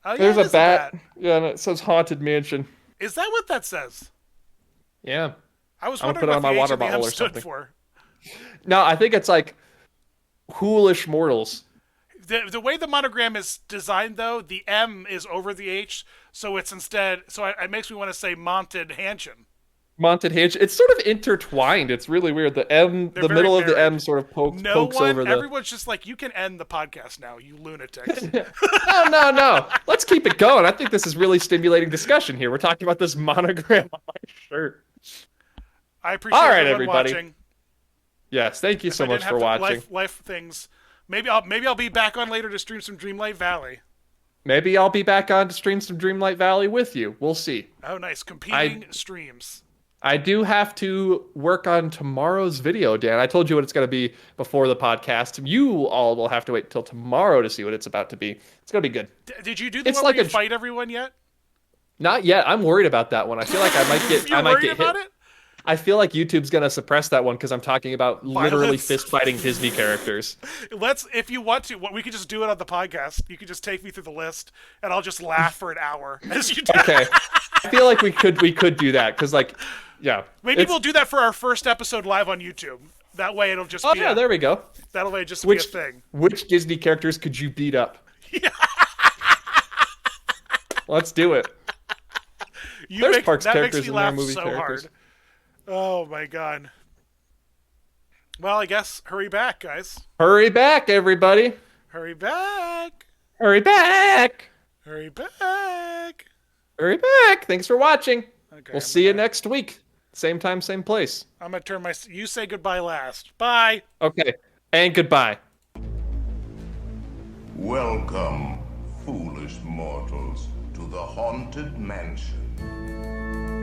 Oh, yeah, there's a bat. Yeah, and it says Haunted Mansion. Is that what that says? Yeah. I was wondering what the H and the M stood for. No, I think it's like Hoolish Mortals. The way the monogram is designed, though, the M is over the H, so it's instead. So it makes me want to say Monted Hanshin. Monted Hanshin. It's sort of intertwined. It's really weird. The M, the middle of the M, sort of pokes over the. Everyone's just like, you can end the podcast now, you lunatics. No. Let's keep it going. I think this is really stimulating discussion here. We're talking about this monogram on my shirt. I appreciate everybody watching. Yes, thank you so much for watching. Life things. Maybe I'll be back on later to stream some Dreamlight Valley. Maybe I'll be back on to stream some Dreamlight Valley with you. We'll see. Oh, nice. Competing streams. I do have to work on tomorrow's video, Dan. I told you what it's going to be before the podcast. You all will have to wait till tomorrow to see what it's about to be. It's going to be good. Did you do the one where you fight everyone yet? Not yet. I'm worried about that one. I feel like I might get. You're worried about it? I feel like YouTube's gonna suppress that one because I'm talking about literally Violence. fist-fighting Disney characters. If you want to, we could just do it on the podcast. You could just take me through the list, and I'll just laugh for an hour as you do. Okay. I feel like we could do that because yeah. Maybe we'll do that for our first episode live on YouTube. That way it'll just be there we go. That'll way just be a thing. Which Disney characters could you beat up? Yeah. Let's do it. There's Parks that characters makes me in laugh their movie so characters. hard. Oh my god. Well, I guess hurry back, guys. Hurry back, everybody. Hurry back. Hurry back. Hurry back. Hurry back. Thanks for watching. Okay, We'll see you next week. Same time, same place. I'm going to turn you say goodbye last. Bye. Okay. And goodbye. Welcome, foolish mortals, to the Haunted Mansion.